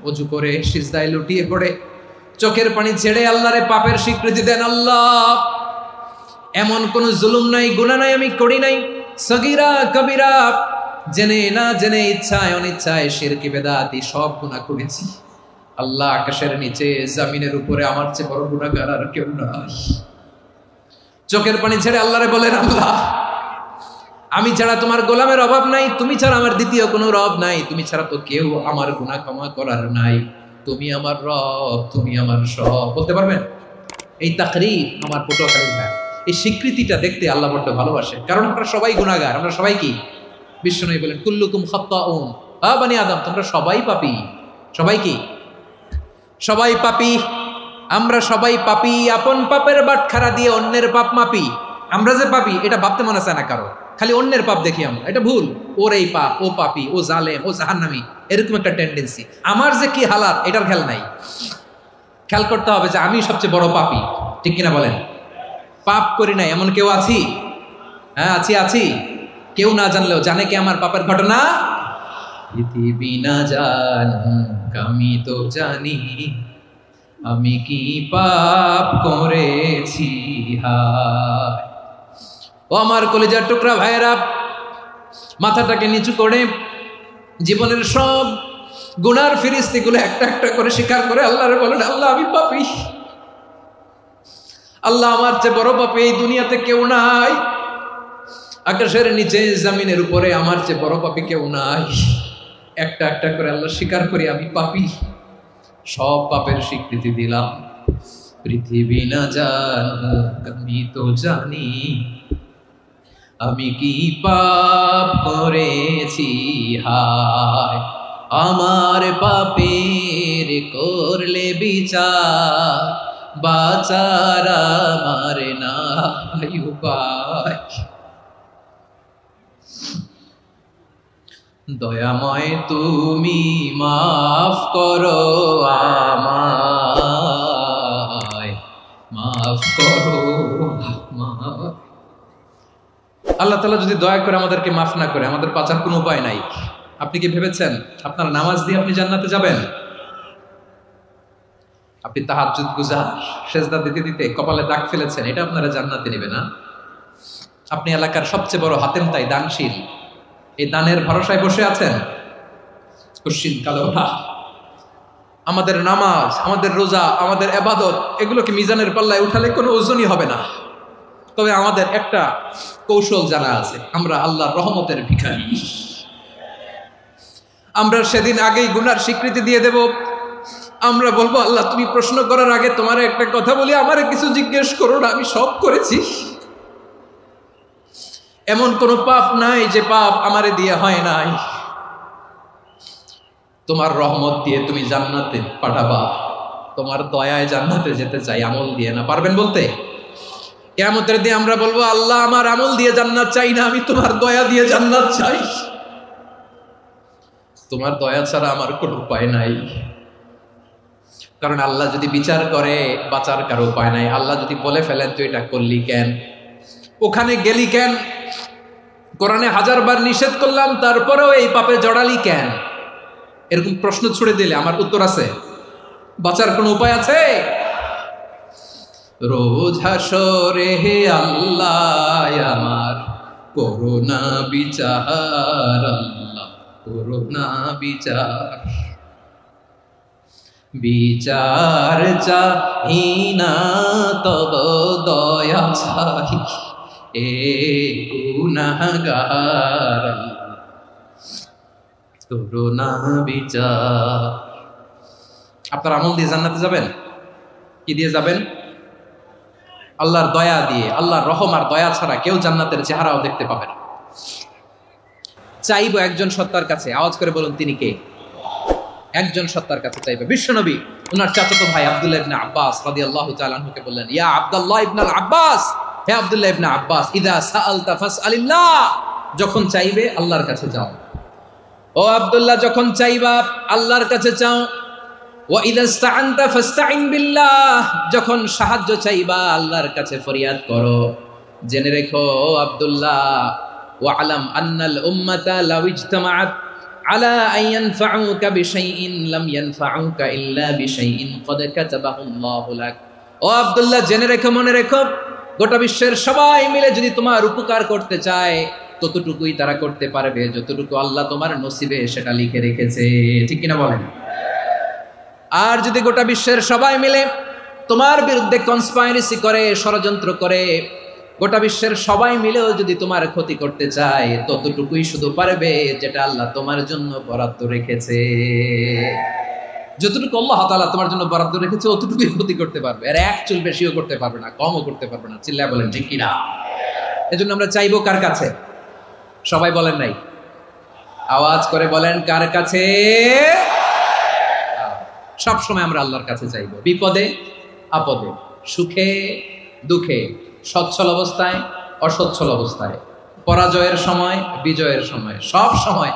ওযু করে সিজদায় লুটিয়ে পড়ে চোখের পানি ছেড়ে আল্লাহরে পাপের স্বীকৃতি দেন। আল্লাহ, এমন কোন জুলুম নাই, গুনাহ নাই আমি করি নাই, সগীরা কবিরা, জেনে না জেনে, ইচ্ছায় অনিচ্ছায়, শিরকি বেদাতি সব গুনাহ করেছি। আল্লাহ, আকাশের নিচে জমিনের উপরে আমার চেয়ে বড় গুনাহগার আর কেউ নাই। চোখের পানি ছেড়ে আল্লাহরে বলেন, আল্লাহ, আমি ছাড়া তোমার গোলামের অভাব নাই, তুমি ছাড়া আমার দ্বিতীয় কোনো রব নাই, তুমি ছাড়া তো কেউ আমার গুনাহ ক্ষমা করার নাই, তুমি আমার রব, তুমি আমার সব। বলতে পারবেন? এই তাকরীর আমার পটুয়াখালীর ভাই, এই স্বীকৃতিটা দেখতে আল্লাহ বড্ড ভালোবাসে, কারণ আমরা সবাই গুনাহগার। আমরা সবাই কি? বিশ্বনবী বলেন, কুল্লুকুম খাত্তাউন, বানি আদম, তোমরা সবাই পাপী। সবাই কি? সবাই পাপী। আমরা সবাই পাপী। আপন পাপের বাটখারা দিয়ে অন্যের পাপ মাপি। আমরা যে পাপী এটা ভাবতে মনে চায় না কারো, খালি অন্যের পাপ দেখি আমরা, এটা ভুল। ওর এই পাপ, ও পাপী, ও জালেম, ও জাহান্নামী, এরকম একটা টেন্ডেন্সি। আমার যে কি হালাত এটার খেয়াল নাই। খেয়াল করতে হবে যে আমি সবচেয়ে বড় পাপী, ঠিক কিনা বলেন? পাপ করি নাই এমন কেউ আছি? হ্যাঁ, আছি। কেউ না জানলেও জানে কি আমার পাপের ঘটনা? পৃথিবী না জানুক আমি তো জানি, আমি কি পাপ করেছি। হায় ও আমার কলিজার টুকরা ভাইয়েরা, মাথাটাকে নিচু করে জীবনের সব গুনার ফিরিস্তিগুলো একটা একটা করে স্বীকার করে আল্লাহরে বলেন, আল্লাহ, আমি পাপী। আল্লাহ, আমার চেয়ে বড় পাপী এই দুনিয়াতে কেউ নাই। আকাশের নিচে জমিনের উপরে আমার চেয়ে বড় পাপী কেউ নাই। একটা একটা করে আল্লাহ স্বীকার করি আমি পাপী। সব পাপের স্বীকৃতি দিলাম। পৃথিবী না জানুক আমি তো জানি, আমি কি পাপ করেছি। হায় আমার পাপের করলে বিচার, বাঁচার আমার নাই উপায়। দয়াময় তুমি মাফ করো আমায়, মাফ করো আমায়। আল্লাহ তাআলা যদি দয়া করে আমাদেরকে মাফ না করে, আমাদের বাঁচার কোনো উপায় নাই। আপনি কি ভেবেছেন আপনার নামাজ দিয়ে আপনি জান্নাতে যাবেন? আপনি তাহাজ্জুদ গুজার, সেজদা দিতে দিতে কপালে দাগ ফেলেছেন, এটা আপনারা জান্নাতে নেবে না? আপনি এলাকার সবচেয়ে বড় হাতেম তাই, দানশীল, এই দানের ভরসায় বসে আছেন, কুশ্চিন কালো না। আমাদের নামাজ, আমাদের রোজা, আমাদের ইবাদত, এগুলোকে মিজানের পাল্লায় উঠালে কোনো ওজনই হবে না। তবে আমাদের একটা কৌশল জানা আছে, আমরা আল্লাহর রহমতের ভিখারি। আমরা সেদিন আগেই গুনার স্বীকৃতি দিয়ে দেব। আমরা বলবো, আল্লাহ, তুমি প্রশ্ন করার আগে তোমার একটা কথা বলি, আমারে কিছু জিজ্ঞেস করো না, আমি সব করেছি। এমন কোনো পাপ নাই যে পাপ আমারে দিয়ে হয় নাই। তোমার রহমত দিয়ে তুমি জান্নাতে পাঠাবা, তোমার দয়ায় জান্নাতে যেতে চাই, আমল দিয়ে না। পারবেন বলতে? কিয়ামতের দিন আমরা বলবো, আল্লাহ, আমার আমল দিয়ে জান্নাত চাই না, আমি তোমার দয়া দিয়ে জান্নাত চাই। তোমার দয়া ছাড়া আমার কোনো উপায় নাই। কারণ আল্লাহ যদি বিচার করে, বাঁচার কারো উপায় নাই। আল্লাহ যদি বলে ফেলেন তুই এটা করলি কেন, ওখানে গেলি কেন, কোরআনে 1000 বার নিষেধ করলাম তারপরেও এই পাপে জড়ালি কেন, এরকম প্রশ্ন ছুড়ে দিলে আমার উত্তর আছে? বাঁচার কোনো উপায় আছে? রোজ হাসরে হে আল্লাহ আমার করুণা বিচার, আল্লাহ করুণা বিচার, বিচার চাহি না তব দয়া চাহি, এ গুনাহগার করুণা বিচার। আপনার আমল দিয়ে জান্নাতে যাবেন? কি দিয়ে যাবেন? আল্লাহর দয়া দিয়ে। আল্লাহর রহম আর দয়া ছাড়া কেউ জান্নাতের চেহারাও দেখতে পাবে না। চাইবো একজন সত্তার কাছে, আওয়াজ করে বলুন তিনি কে? একজন সত্তার কাছে চাইবে। বিশ্বনবী ওনার চাচাতো ভাই আব্দুল্লাহ ইবনে আব্বাস রাদিয়াল্লাহু তাআলা আনহুকে বললেন, ইয়া আব্দুল্লাহ ইবনে আব্বাস, হে আব্দুল্লাহ ইবনে আব্বাস, ইদা সাআলতা ফাসআলিল্লাহ, যখন চাইবে আল্লাহর কাছে যাও। ও আব্দুল্লাহ, যখন চাইবা আল্লাহর কাছে চাও। ওয়া ইদা ইসতাআনতা ফাসতাইন বিল্লাহ, যখন সাহায্য চাইবা আল্লাহর কাছে ফরিয়াদ করো। জেনে রেখো আব্দুল্লাহ, ওয়া আলাম আন্নাল উম্মাতা লাউ ইজতামাআত আলা আইয়ানফাউকা বিশাইইন লাম ইয়ানফাউকা ইল্লা বিশাইইন ক্বাদ কাতাবাহু আল্লাহু লাক। ও আব্দুল্লাহ, জেনে রেখো, মনে রেখো, গোটা বিশ্বের সবাই মিলে যদি তোমার উপকার করতে চায় ততটুকুই তারা করতে পারবে যতটুকু আল্লাহ তোমার নসিবে সেটা লিখে রেখেছে। ঠিক কিনা বলেন? আর যদি গোটা বিশ্বের সবাই মিলে তোমার বিরুদ্ধে কনস্পাইরেসি করে, ষড়যন্ত্র করে, গোটা বিশ্বের সবাই মিলেও যদি তোমার ক্ষতি করতে চায় ততটুকুই শুধু পারবে যেটা আল্লাহ তোমার জন্য বরাদ্দ রেখেছে। যতটুকু আল্লাহ তাআলা তোমার জন্য বরাদ্দ রেখেছে অতটুকুই ক্ষতি করতে পারবে, আর এক চুল বেশিও করতে পারবে না, কমও করতে পারবে না। চিল্লায় বলেন ঠিক কিনা? এজন্য আমরা চাইবো কার কাছে? সবাই বলেন নাই, আওয়াজ করে বলেন কার কাছে? সব সময় আমরা আল্লাহর কাছে চাইবো, বিপদে আপদে, সুখে দুঃখে, সচ্ছল অবস্থায় অসচ্ছল অবস্থায়, পরাজয়ের সময় বিজয়ের সময়, সব সময়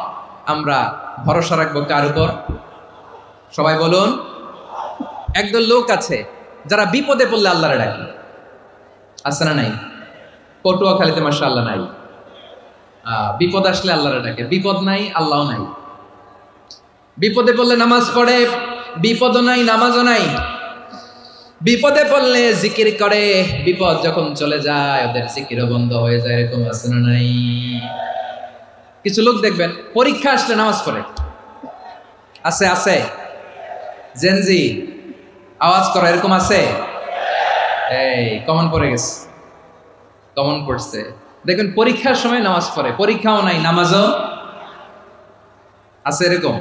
আমরা ভরসা রাখবো কার উপর? সবাই বলুন। একদল লোক আছে যারা বিপদে পড়লে আল্লাহরে ডাকে, আছে না নাই? পটুয়াখালীতে মাশাআল্লাহ নাই। বিপদ আসলে আল্লাহরে ডাকে, বিপদ নাই আল্লাহও নাই। বিপদে পড়লে নামাজ পড়ে, বিপদও নাই নামাজও নাই। বিপদে পড়লে জিকির করে, বিপদ যখন চলে যায় ওদের জিকিরও বন্ধ হয়ে যায়। এরকম আছে না নাই? কিছু লোক দেখবেন পরীক্ষা আসলে নামাজ পড়ে, আছে আছে। জেনজি আওয়াজ করে, এরকম আছে? এই কমন পড়ে গেছে, কমন পড়ছে। দেখবেন পরীক্ষার সময় নামাজ পড়ে, পরীক্ষাও নাই নামাজও আছে। এরকম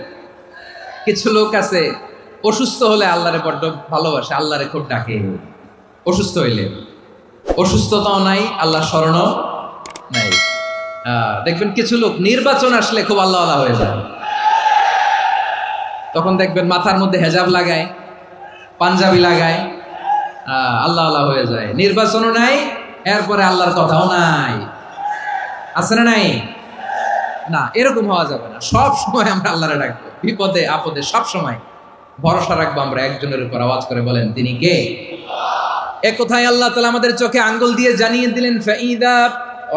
কিছু লোক আছে অসুস্থ হলে আল্লাহরে বড্ড ভালোবাসে, আল্লাহরে খুব ডাকে। অসুস্থ হইলে অসুস্থতাও নাই, আল্লাহ স্মরণও নাই। দেখবেন কিছু লোক নির্বাচন আসলে খুব আল্লাহ আল্লাহ হয়ে যায়। তখন দেখবেন মাথার মধ্যে হেজাব লাগায়, পাঞ্জাবি লাগায়, আল্লাহ আল্লাহ হয়ে যায়। নির্বাচনও নাই, এরপরে আল্লাহর কথাও নাই। আছে না নাই? না, এরকম হওয়া যাবে না। সব সময় আমরা আল্লাহরে ডাকবো, বিপদে আপদে সব সময় ভরসা রাখবো আমরা একজনের উপর। আওয়াজ করে বলেন তিনি কে? এ কথায় আল্লাহ তাআলা আমাদের চোখে আঙ্গুল দিয়ে জানিয়ে দিলেন, ফাইদা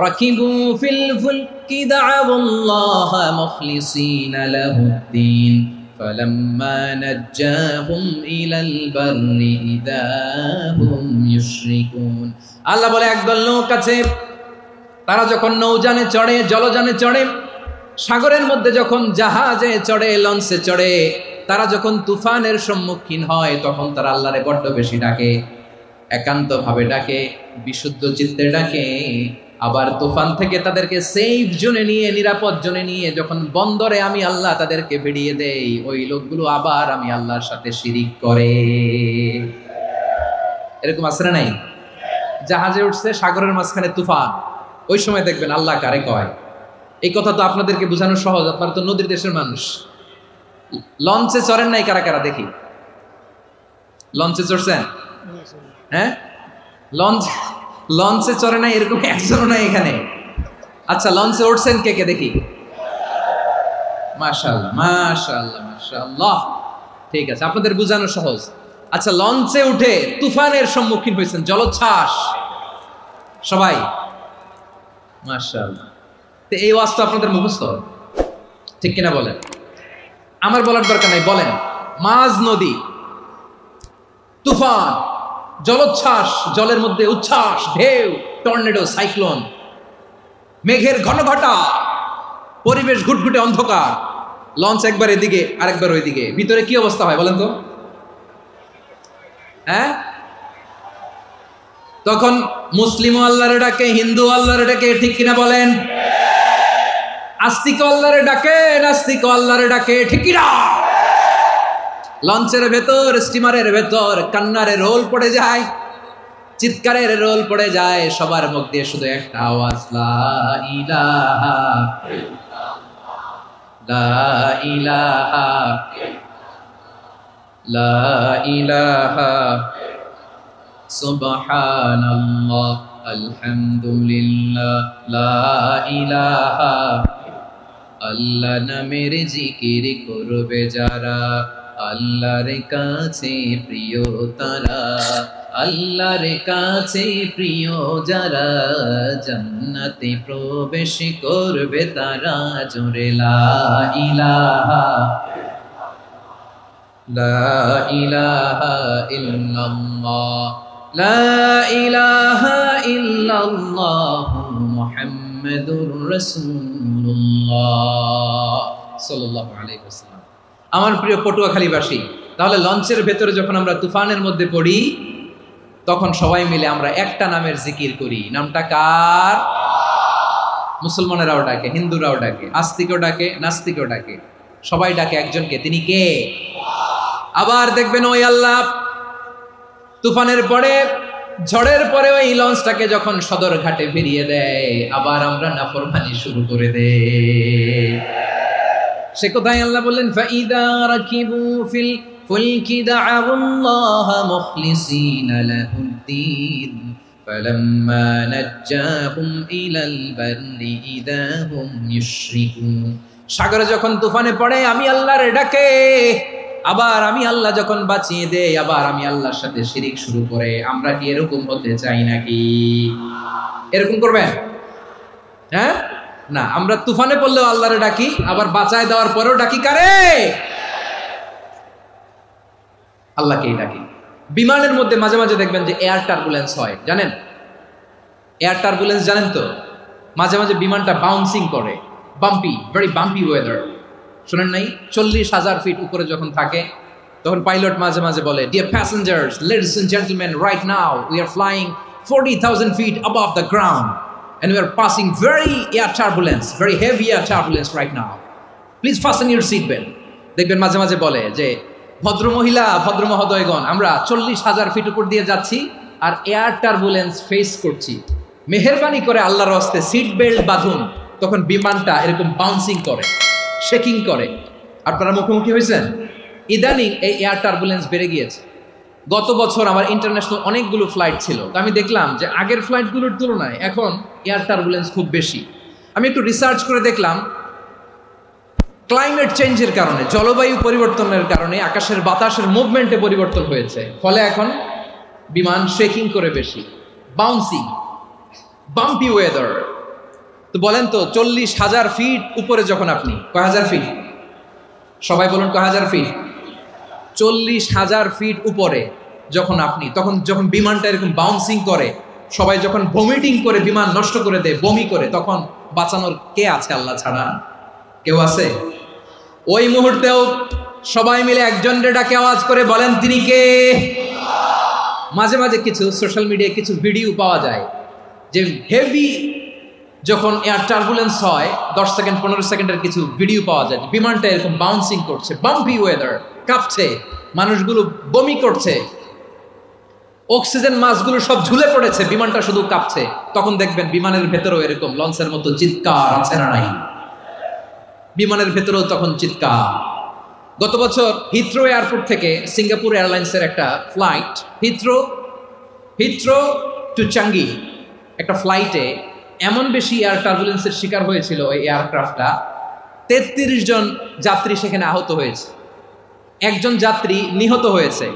রাকিবু ফিল ফুলকি দা'আউল্লাহা মুখলিসিনা লাহুদ্দিন ফালাম্মা নাজ্জাহুম ইলাল বাররি ইযা হুম ইউশরিকুন। আল্লাহ বলে একদল লোক আছে, তারা যখন নৌযানে চড়ে, জলযানে চড়ে, সাগরের মধ্যে যখন জাহাজে চড়ে, লঞ্চে চড়ে, তারা যখন তুফানের সম্মুখীন হয় তখন তারা আল্লাহরে বড্ড বেশি ডাকে, একান্ত ভাবে ডাকে, বিশুদ্ধ চিত্তে ডাকে। আবার তুফান থেকে তাদেরকে সেফ জোনে নিয়ে, নিরাপদ জোনে নিয়ে যখন বন্দরে আমি আল্লাহ তাদেরকে ভিড়িয়ে দেই, ওই লোকগুলো আবার আমি আল্লাহর সাথে শিরিক করে। এরকম আছে না নাই? জাহাজে উঠছে, সাগরের মাঝখানে তুফান, ওই সময় দেখবেন আল্লাহ কারে কয়। এই কথা তো আপনাদেরকে বোঝানো সহজ, আপনারা তো নদীর দেশের মানুষ। লঞ্চে চড়েন নাই কারা? দেখি, লঞ্চে চড়ছেন? হ্যাঁ, লঞ্চে চড়ে নাই এরকম একজনও নাই এখানে। আচ্ছা, লঞ্চে উঠছেন কে কে দেখি? মাশাআল্লাহ মাশাআল্লাহ মাশাআল্লাহ। ঠিক আছে, আপনাদের বোঝানো সহজ। আচ্ছা, লঞ্চে উঠে তুফানের সম্মুখীন হয়েছেন, জলোচ্ছ্বাস সবাই? মাশাআল্লাহ। তো এই ওয়াজ তো আপনাদের মুখস্থ, ঠিক কিনা বলেন? আমার বলার দরকার নাই, বলেন। মাঝ নদী, তুফান, জলোচ্ছ্বাস, জলের মধ্যে উচ্ছ্বাস, ঢেউ, টর্নেডো, সাইক্লোন, মেঘের ঘনঘটা, পরিবেশ ঘুটঘুটে অন্ধকার, লঞ্চ একবার এদিকে আরেকবার ওইদিকে, ভিতরে কি অবস্থা হয় বলেন তো? হ্যাঁ, তখন মুসলিম আল্লাহরে ডাকে, হিন্দু আল্লাহরে ডাকে, ঠিক কিনা বলেন? আস্তিক আল্লাহরে ডাকে, নাস্তিক আল্লাহরে ডাকে, ঠিক কিনা? লঞ্চের ভেতর, স্টিমারের ভেতর কান্নারে রোল পড়ে যায়, চিৎকারের রোল পড়ে যায়, সবার মুখ দিয়ে শুধু একটা আওয়াজ, লা ইলাহা লা ইলাহা লা ইলাহা সুবহানাল্লাহ আলহামদুলিল্লাহ লা ইলাহা। আল্লাহ নামের জিকির করবে যারা, আল্লাহর কাছে প্রিয় তারা, আল্লাহর কাছে প্রিয় যারা, জান্নাতে প্রবেশ করবে তারা, জোরে লা ইলাহা লা ইলাহা ইল্লাল্লাহ, লা ইলাহা ইল্লাল্লাহ মুহাম্মাদুর রাসূলুল্লাহ সাল্লাল্লাহু আলাইহি ওয়াসাল্লাম। আমার প্রিয় পটুয়াখালীবাসী, তাহলে লঞ্চের ভেতরে যখন আমরা তুফানের মধ্যে পড়ি, তখন সবাই মিলে আমরা একটা নামের জিকির করি। নামটা কার? মুসলমানেরাও ডাকে, হিন্দুরাও ডাকে, আস্তিকও ডাকে, নাস্তিকও ডাকে, সবাই ডাকে একজনকে। তিনি কে? আবার দেখবেন ওই আল্লাহ তুফানের পরে, ঝড়ের পরে ওই লঞ্চটাকে যখন সদর ঘাটে ফিরিয়ে দেয়, আবার আমরা নাফরমানি শুরু করে দেই। সে কোথায়? আল্লাহ বললেন, ফাইদা রাকিবু ফিল ফুলকি দা'আউল্লাহ মুখলিসিনা লাহুদ্দিন ফালাম্মা নাজ্জাহুম ইলাল বাররি ইযা হুম ইউশরিকুন। সাগরে যখন তুফানে পড়ে আমি আল্লাহর ডাকে, আবার আমি আল্লাহ যখন বাঁচিয়ে দেই, আবার আমি আল্লাহর সাথে শিরিক শুরু করে। আমরা কি এরকম হতে চাই নাকি? এরকম করবেন? হ্যাঁ না, আমরা তুফানে পড়লেও আল্লাহরে ডাকি, আবার বাঁচায় দেওয়ার পরেও ডাকি কারে? আল্লাহকেই ডাকি। বিমানের মধ্যে মাঝে মাঝে দেখবেন যে এয়ার টার্বুলেন্স হয়, জানেন? এয়ার টার্বুলেন্স জানেন তো? মাঝে মাঝে বিমানটা বাউন্সিং করে, বাম্পি, ভেরি বাম্পি ওয়েদার। শুনেন নাই? 40,000 ফিট উপরে যখন থাকে, তখন পাইলট মাঝে মাঝে বলে, dear passengers, ladies and gentleman, right now we are flying 40,000 feet above the ground and we are passing very air turbulence, very heavy air turbulence right now. Please fasten your seat belt. দেখবেন মাঝে মাঝে বলে যে, ভদ্র মহিলা, ভদ্র মহোদয়গণ, আমরা 40,000 ফিট উপর দিয়ে যাচ্ছি আর এয়ার টার্বুলেন্স ফেস করছি, মেহেরবানি করে আল্লাহর রাস্তে সিট বেল্ট বাঁধুন। তখন বিমানটা এরকম বাউন্সিং করে, শেকিং করে। আপনারা মুখোমুখি হয়েছেন? ইদানিং এই এয়ার টার্বুলেন্স বেড়ে গিয়েছে। গত বছর আমার ইন্টারন্যাশনাল অনেকগুলো ফ্লাইট ছিল, তো আমি দেখলাম যে আগের ফ্লাইটগুলোর তুলনায় এখন এয়ার টার্বুলেন্স খুব বেশি। আমি একটু রিসার্চ করে দেখলাম, ক্লাইমেট চেঞ্জের কারণে, জলবায়ু পরিবর্তনের কারণে আকাশের বাতাসের মুভমেন্টে পরিবর্তন হয়েছে, ফলে এখন বিমান শেকিং করে বেশি, বাউন্সিং, বাম্পি ওয়েদার। তো বলেন তো, 40,000 ফিট উপরে যখন আপনি, কয় হাজার ফিট? সবাই বলুন কয় হাজার ফিট? 40,000 ফিট উপরে যখন আপনি, তখন যখন বিমানটা এরকম বাউন্সিং করে, সবাই যখন ভমিটিং করে বিমান নষ্ট করে দেয়, বমি করে, তখন বাঁচানোর কে আছে আল্লাহ ছাড়া? কেউ আছে? ওই মুহূর্তেও সবাই মিলে একজনের ডাকে আওয়াজ করে বলেন, তিনি কে? মাঝে মাঝে কিছু সোশ্যাল মিডিয়ায় কিছু ভিডিও পাওয়া যায় যে হেভি যখন এয়ার টার্বুলেন্স হয়, 10 সেকেন্ড 15 সেকেন্ডের কিছু ভিডিও পাওয়া যায়, বিমানটা এরকম বাউন্সিং করছে, বাম্পি ওয়েদার, কাঁপছে, মানুষগুলো বমি করছে, অক্সিজেন মাসগুলো সব ঝুলে পড়েছে, বিমানটা শুধু কাঁপছে। তখন দেখবেন বিমানের ভেতরেও এরকম লঞ্চের মতো চিৎকার আছে না নাই? বিমানের ভেতরেও তখন চিৎকার। গত বছর হিথ্রো এয়ারপোর্ট থেকে সিঙ্গাপুর এয়ারলাইন্সের একটা ফ্লাইট, হিথ্রো টু চাঙ্গি, একটা ফ্লাইটে এমন বেশি এয়ার টার্বুলেন্সের শিকার হয়েছিল ওই এয়ারক্রাফটটা, 33 জন যাত্রী সেখানে আহত হয়েছে, একজন যাত্রী নিহত হয়েছে।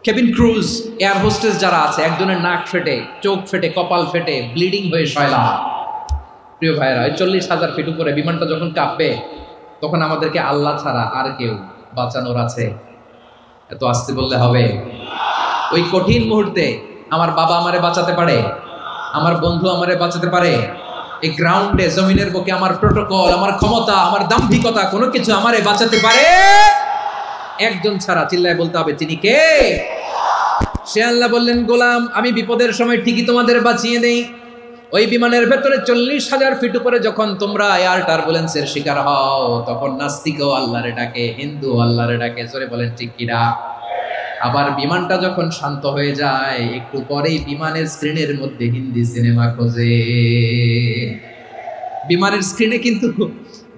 কেবিন ক্রুজ, এয়ার হোস্টেস যারা আছে, একজনের নাক ফেটে, চোখ ফেটে, কপাল ফেটে, ব্লিডিং হয়ে শয়লা। প্রিয় ভাইয়েরা, ওই 40,000 ফিট উপরে বিমানটা যখন কাঁপবে, তখন আমাদেরকে আল্লাহ ছাড়া আর কেউ বাঁচানোর আছে? এত আস্তে বললে হবে? ওই কঠিন মুহূর্তে আমার বাবা আমারে বাঁচাতে পারে, আমার বন্ধু আমারে বাঁচাতে পারে। এই গ্রাউন্ডে, জমিনের বুকে আমার প্রোটোকল, আমার ক্ষমতা, আমার দাম্ভিকতা, কোনো কিছু আমারে বাঁচাতে পারে একজন ছাড়া। চিল্লায় বলতে হবে, তিনি কে? সে আল্লাহ বললেন, গোলাম, আমি বিপদের সময় ঠিকই তোমাদের বাঁচিয়ে দেই। ওই বিমানের ভেতরে 40,000 ফিট উপরে যখন তোমরা এয়ার টার্বুলেন্সের শিকার হও, তখন নাস্তিকও আল্লাহরে ডাকে, হিন্দু আল্লাহরে ডাকে। জোরে বলেন ঠিক কিনা? আবার বিমানটা যখন শান্ত হয়ে যায়, একটু পরেই বিমানের স্ক্রিনের মধ্যে হিন্দি সিনেমা খোঁজে। বিমানের স্ক্রিনে কিন্তু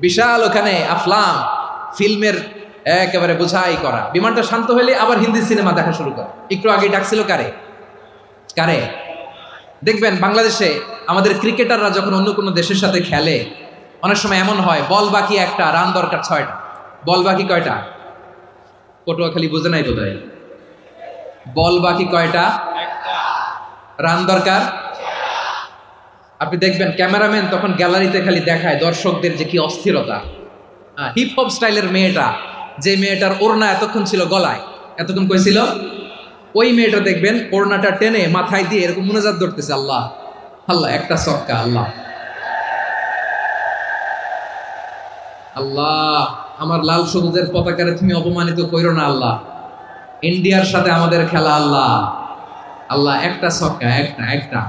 বিশাল ওখানে আফলাম ফিল্মের একেবারে বোঝাই করা। বিমানটা শান্ত হলে আবার হিন্দি সিনেমা দেখা শুরু করে। একটু আগে ডাকছিল কারে? দেখবেন বাংলাদেশে আমাদের ক্রিকেটাররা যখন অন্য কোনো দেশের সাথে খেলে, অনেক সময় এমন হয়, বল বাকি একটা, রান দরকার 6টা। বল বাকি কয়টা? পটুয়াখালী বোঝে নাই বোধহয়। বল বাকি কয়টা? রান দরকার। আপনি দেখবেন ক্যামেরাম্যান তখন গ্যালারিতে খালি দেখায় দর্শকদের যে কি অস্থিরতা। হিপ হপ স্টাইলের মেয়েটা, যে মেয়েটার ওড়না এতক্ষণ ছিল গলায়, এতক্ষণ কই ছিল, ওই মেয়েটা দেখবেন ওড়নাটা টেনে মাথায় দিয়ে এরকম মুনাজাত ধরতেছে, আল্লাহ আল্লাহ, একটা সক্কা, আল্লাহ আল্লাহ, আমার লাল সবুজের পতাকারে তুমি অপমানিত কইরো না আল্লাহ, ইন্ডিয়ার সাথে আমাদের খেলা আল্লাহ আল্লাহ, একটা সক্কা, একটা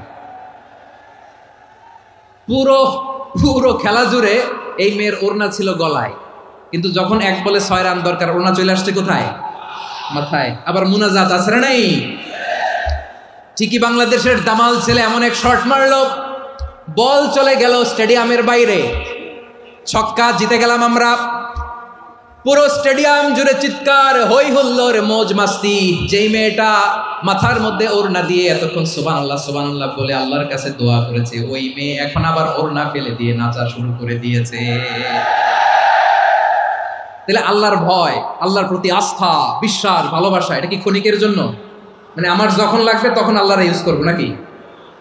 পুরো পুরো খেলা জুড়ে এই মেয়ের ওড়না ছিল গলায়, কিন্তু যখন এক বলে 6 রান দরকার, ওড়না চলে আসছে কোথায়? মাথায়। আবার মুনাজাত আছে না নাই? ঠিকই বাংলাদেশের দামাল ছেলে এমন এক শট মারলো, বল চলে গেল স্টেডিয়ামের বাইরে, ছক্কা, জিতে গেলাম আমরা। পুরো স্টেডিয়াম জুড়ে চিৎকার, হই হুল্লোড়, মৌজ মাস্তি। যেই মেয়েটা মাথার মধ্যে ওড়না দিয়ে এতক্ষণ সুবহানাল্লাহ সুবহানাল্লাহ বলে আল্লাহর কাছে দোয়া করেছে, ওই মেয়ে এখন আবার ওড়না ফেলে দিয়ে নাচা শুরু করে দিয়েছে। তাহলে আল্লাহর ভয়, আল্লাহর প্রতি আস্থা, বিশ্বাস, ভালোবাসা, এটা কি ক্ষণিকের জন্য? মানে আমার যখন লাগবে তখন আল্লাহর ইউজ করবো নাকি?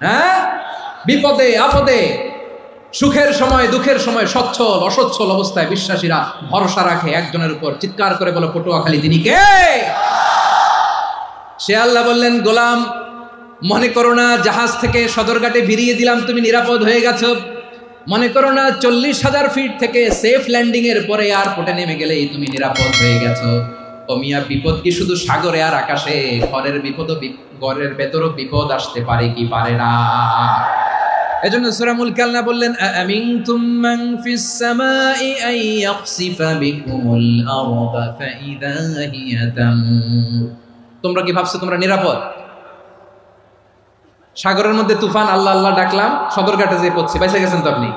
হ্যাঁ, বিপদে আপদে, সুখের সময় দুঃখের সময়, সচ্ছল অসচ্ছল অবস্থায় বিশ্বাসীরা ভরসা রাখে একজনের উপর। চিৎকার করে বলো, পটুয়াখালী তিনি কে? সে আল্লাহ বললেন, গোলাম মনে করো না জাহাজ থেকে সদরঘাটে ভিড়িয়ে দিলাম, তুমি নিরাপদ হয়ে গেছো। মনে করো না 40,000 ফিট থেকে সেফ ল্যান্ডিং এর পরে এয়ারপোর্টে নেমে গেলেই তুমি নিরাপদ হয়ে গেছো। ও মিয়া, বিপদ কি শুধু সাগরে আর আকাশে? ঘরের বিপদও, ঘরের ভেতরও বিপদ আসতে পারে কি পারে না? এজন্য সূরা মুলক আল্লাহ বললেন, আমিনতুম মান ফিস সামাই আন ইয়াখসিফা বিকুমুল আরদা ফাইদা হিয়া তামুর। তোমরা কি ভাবছো তোমরা নিরাপদ? সাগরের মধ্যে তুফান, আল্লাহ আল্লাহ ডাকলাম, সদরঘাটে যেয়ে পড়ছি, বাইসে গেছেন তো আপনি।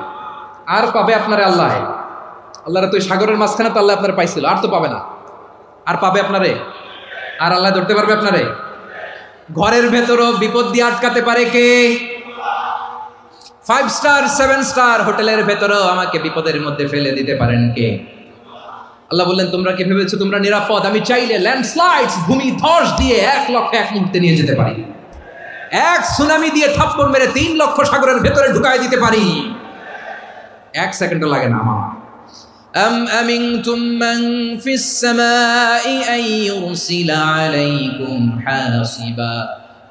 আর পাবে আপনারে আল্লাহ? আল্লাহরা তো সাগরের মাঝখানে তো আল্লাহ আপনার পাইছিল, আর তো পাবে না। আর পাবে আপনারে? আর আল্লাহ ধরতে পারবে আপনারে? ঘরের ভেতরও বিপদ দিয়ে আটকাতে পারে কে? 5 স্টার 7 স্টার হোটেলের ভেতরেও আমাকে বিপদের মধ্যে ফেলে দিতে পারেন কে? আল্লাহ বললেন, তোমরা কি ভেবেছো তোমরা নিরাপদ? আমি চাইলে ল্যান্ডস্লাইডস, ভূমি ধস দিয়ে 1 লক্ষ 1 মুহূর্তে নিয়ে যেতে পারি। এক সুনামি দিয়ে থাপ্পড় মেরে 3 লক্ষ সাগরের ভেতরে ঢুকাই দিতে পারি। 1 সেকেন্ডও লাগে না আমার। আমিনতুম মান ফিস সামাই আন ইউরসিলা আলাইকুম হাসিবা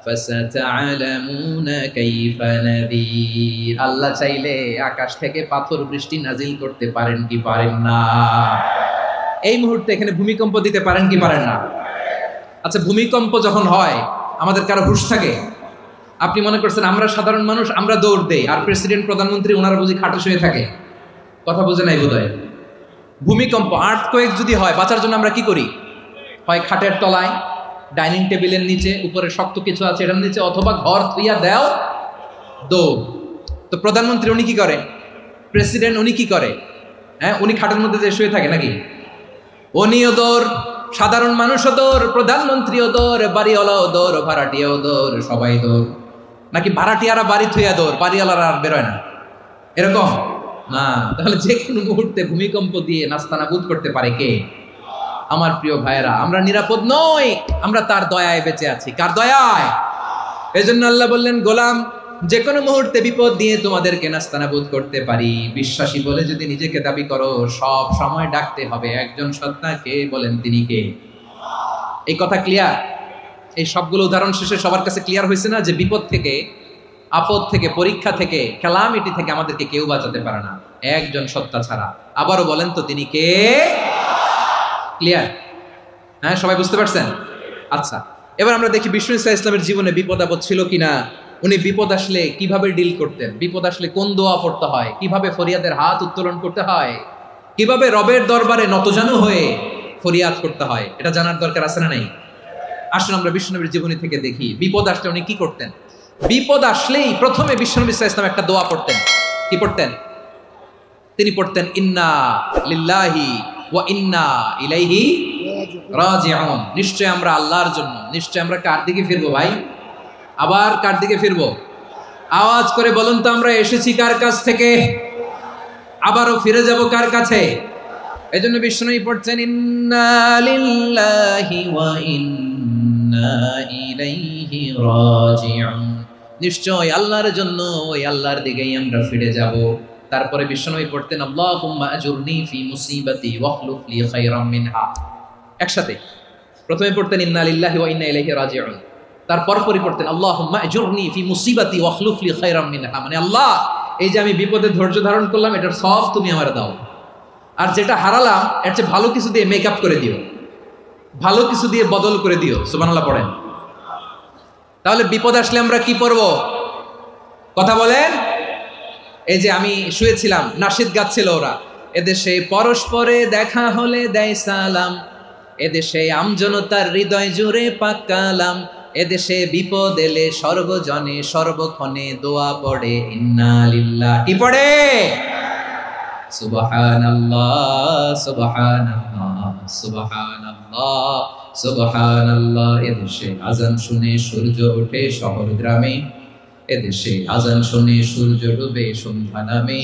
ফাসাতা'লামুনা কাইফা নাযীর। আল্লাহ চাইলে আকাশ থেকে পাথর বৃষ্টি নাজিল করতে পারেন কি পারেন না? এই মুহূর্তে এখানে ভূমিকম্প দিতে পারেন কি পারেন না? আচ্ছা, ভূমিকম্প যখন হয় আমাদের কারো হুঁশ থাকে? আপনি মনে করছেন আমরা সাধারণ মানুষ, আমরা দৌড় দেই, আর প্রেসিডেন্ট প্রধানমন্ত্রী ওনারা বুঝি খাটো শুয়ে থাকে? কথা বুঝে নাই বোধহয়। ভূমিকম্প, আর্থকোয়েক যদি হয়, বাঁচার জন্য আমরা কি করি? হয় খাটের তলায়, ডাইনিং টেবিলের নিচে, উপরে শক্ত কিছু আছে এটার নিচে, অথবা ঘর থুইয়া দেও দৌড়। তো প্রধানমন্ত্রী উনি কি করে? প্রেসিডেন্ট উনি কি করে? হ্যাঁ, উনি খাটের মধ্যে যে শুয়ে থাকে নাকি? উনিও দৌড়, সাধারণ মানুষও দৌড়, প্রধানমন্ত্রীও দৌড়, বাড়িওয়ালাও দৌড়, ভাড়াটিয়াও দৌড়, সবাই দৌড়। নাকি ভাড়াটিয়ারা বাড়ি থুইয়া দৌড়, বাড়িওয়ালারা আর বেরোয় না? এরকম না। তাহলে যে কোনো মুহূর্তে ভূমিকম্প দিয়ে নাস্তানাবুদ করতে পারে কে? আমার প্রিয় ভাইয়েরা, আমরা নিরাপদ নই, আমরা তার দয়ায় বেঁচে আছি। কার দয়ায়? এজন্য আল্লাহ বললেন, গোলাম যে কোনো মুহূর্তে বিপদ দিয়ে তোমাদেরকে নাস্তানাবুদ করতে পারি। বিশ্বাসী বলে যদি নিজেকে দাবি করো, সব সময় ডাকতে হবে একজন সত্তাকে। বলেন তিনি কে? এই কথা ক্লিয়ার? এই সবগুলো উদাহরণ শেষে সবার কাছে ক্লিয়ার হয়েছে না যে বিপদ থেকে, আপদ থেকে, পরীক্ষা থেকে, ক্যালামিটি থেকে আমাদেরকে কেউ বাঁচাতে পারে না একজন সত্তা ছাড়া। আবারও বলেন তো তিনি কে? ক্লিয়ার? হ্যাঁ, সবাই বুঝতে পারছেন? আচ্ছা, এবার আমরা দেখি বিষ্ণু ইসলামের জীবনে বিপদ আপদ ছিল কিনা। উনি বিপদ আসলে কিভাবে ডিল করতেন, বিপদ আসলে কোন দোয়া পড়তে হয়, কিভাবে ফরিয়াদের হাত উত্তোলন করতে হয়, কিভাবে রবের দরবারে নতজানু হয়ে ফরিয়াদ করতে হয়, এটা জানার দরকার আছে না নাই? আসুন আমরা বিষ্ণুনবীর জীবনী থেকে দেখি বিপদ আসলে উনি কি করতেন। বিপদ আসলেই প্রথমে বিষ্ণুনবী ইসলাম একটা দোয়া পড়তেন। কি পড়তেন? তিনি পড়তেন, ইন্না লিল্লাহি ওয়া ইন্না ইলাইহি রাজিউন। নিশ্চয় আমরা আল্লাহর জন্য, নিশ্চয় আমরা কার দিকে ফিরবো ভাই? আবার কার দিকে ফিরবো? আওয়াজ করে বলুন তো, আমরা এসেছি কার কাছ থেকে? আবারও ফিরে যাব কার কাছে? এজন্য বিষ্ণুই পড়ছেন ইন্না লিল্লাহি ওয়া ইন্না ইলাইহি রাজিউন, নিশ্চয় আল্লাহর জন্য ওই আল্লাহর দিকেই আমরা ফিরে যাব। তারপরে বিষ্ণুই পড়তেন আল্লাহুম্মা আজুরনি ফি মুসিবাতি ওয়াখলুফ লি খায়রাম মিনহা। একসাথে প্রথমে পড়তেন ইন্না লিল্লাহি ওয়া ইন্না ইলাইহি রাজিউন, তারপর পড়তেন আল্লাহুম্মা আজুরনি ফি মুসিবাতি ওয়াখলুফ লি খায়রাম মিনহা, মানে আল্লাহ এই যে আমি বিপদে ধৈর্য ধারণ করলাম এটার সব তুমি আমার দাও, আর যেটা হারালাম এর চেয়ে ভালো কিছু দিয়ে মেকআপ করে দিও, ভালো কিছু দিয়ে বদল করে দিও। সুবহানাল্লাহ পড়েন। তাহলে বিপদ আসলে আমরা কি পড়ব? কথা বলেন। এই যে আমি শুয়েছিলাম, নাশিদ গাচ্ছিল ওরা, এদেশে পরস্পরে দেখা হলে দেয় সালাম, এদেশে আমজনতার হৃদয় জুড়ে পাকালাম, এদেশে বিপদ এলে সর্বজনে সর্বক্ষণে দোয়া পড়ে ইন্না লিল্লাহি, কি পড়ে? সুবহানাল্লাহ সুবহানাল্লাহ সুবহানাল্লাহ সুবহানাল্লাহ। এদেশে আজান শুনে সূর্য ওঠে শহর গ্রামে, এদেশে আজান শুনে সূর্য ডুবে সন্ধ্যা নামে,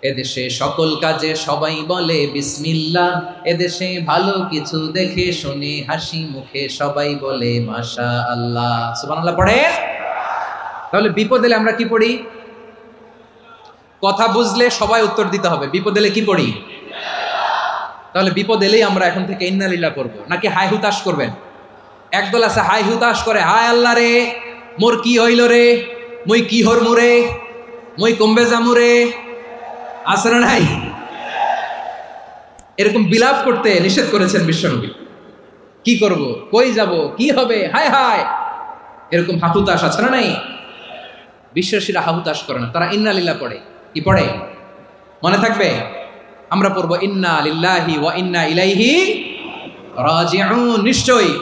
এদেশে সকল কাজে সবাই বলে বিসমিল্লাহ, এদেশে ভালো কিছু দেখে শুনে হাসি মুখে সবাই বলে মাশাআল্লাহ। সুবহানাল্লাহ পড়ে। তাহলে বিপদ এলে আমরা কি পড়ি? কথা বুঝলে সবাই উত্তর দিতে হবে, বিপদ এলে কি পড়ি? তাহলে বিপদ এলেই আমরা এখন থেকে ইন্না লিল্লাহ পড়বো, নাকি হাই হুতাশ করবেন? একদল আছে হাই হুতাশ করে, হায় আল্লাহ রে মোর কি হইল রে, মই কি হরমু রে, মই কমবে জামু রে, আছে না নাই? এরকম বিলাপ করতে নিষেধ করেছেন বিশ্বনবী। কি করব, কই যাব, কি হবে, হায় হায়, এরকম হাহুতাশ আছে না নাই? বিশ্বাসীরা হাহুতাশ করে না, তারা ইন্না লিল্লাহ পড়ে। কি পড়ে মনে থাকবে? আমরা পড়বো ইন্না লিল্লাহি ওয়া ইন্না ইলাইহি রাজিউন, নিশ্চয়ই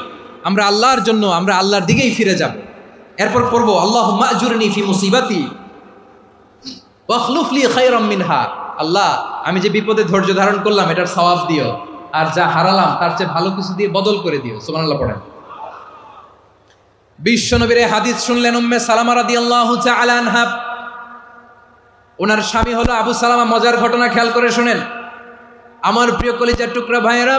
আমরা আল্লাহর জন্য, আমরা আল্লাহর দিকেই ফিরে যাব। এরপর পড়বো আল্লাহুম্মা আজুরনি ফি মুসিবাতি ওয়াখলুফ লি খায়রাম মিনহা, আল্লাহ আমি যে বিপদে ধৈর্য ধারণ করলাম এটার সওয়াব দিও, আর যা হারালাম তার চেয়ে ভালো কিছু দিয়ে বদল করে দিও। সুবহানাল্লাহ পড়েন। বিশ্বনবীর হাদিস শুনলেন উম্মে সালামা রাদিয়াল্লাহু তাআলা আনহা, ওনার স্বামী হলো আবু সালামা। মজার ঘটনা খেয়াল করে শুনেন আমার প্রিয় কলিজার টুকরা ভাইয়েরা,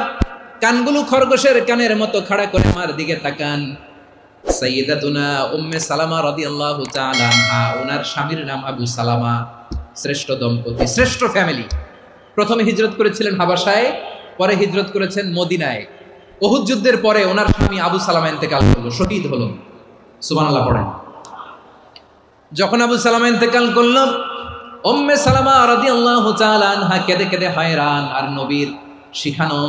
কানগুলো খরগোশের কানের মতো খাড়া করে আমার দিকে তাকান। সাইয়্যিদাতুনা উম্মে সালামা রাদিয়াল্লাহু তাআলা আনহা, ওনার স্বামীর নাম আবু সালামা। শ্রেষ্ঠ দম্পতি, শ্রেষ্ঠ ফ্যামিলি। প্রথমে হিজরত করেছিলেন হাবাসায়, পরে হিজরত করেছেন মদিনায়। উহুদ যুদ্ধের পরে ওনার স্বামী আবু সালামা ইন্তেকাল করলো, শহীদ হলো। সুবহানাল্লাহ পড়েন। যখন আবু সালামা ইন্তেকাল করলো, উম্মে সালামা রাদিয়াল্লাহু তাআলা আনহা কেঁদে কেঁদে হয়রান। আর নবীর শিখানো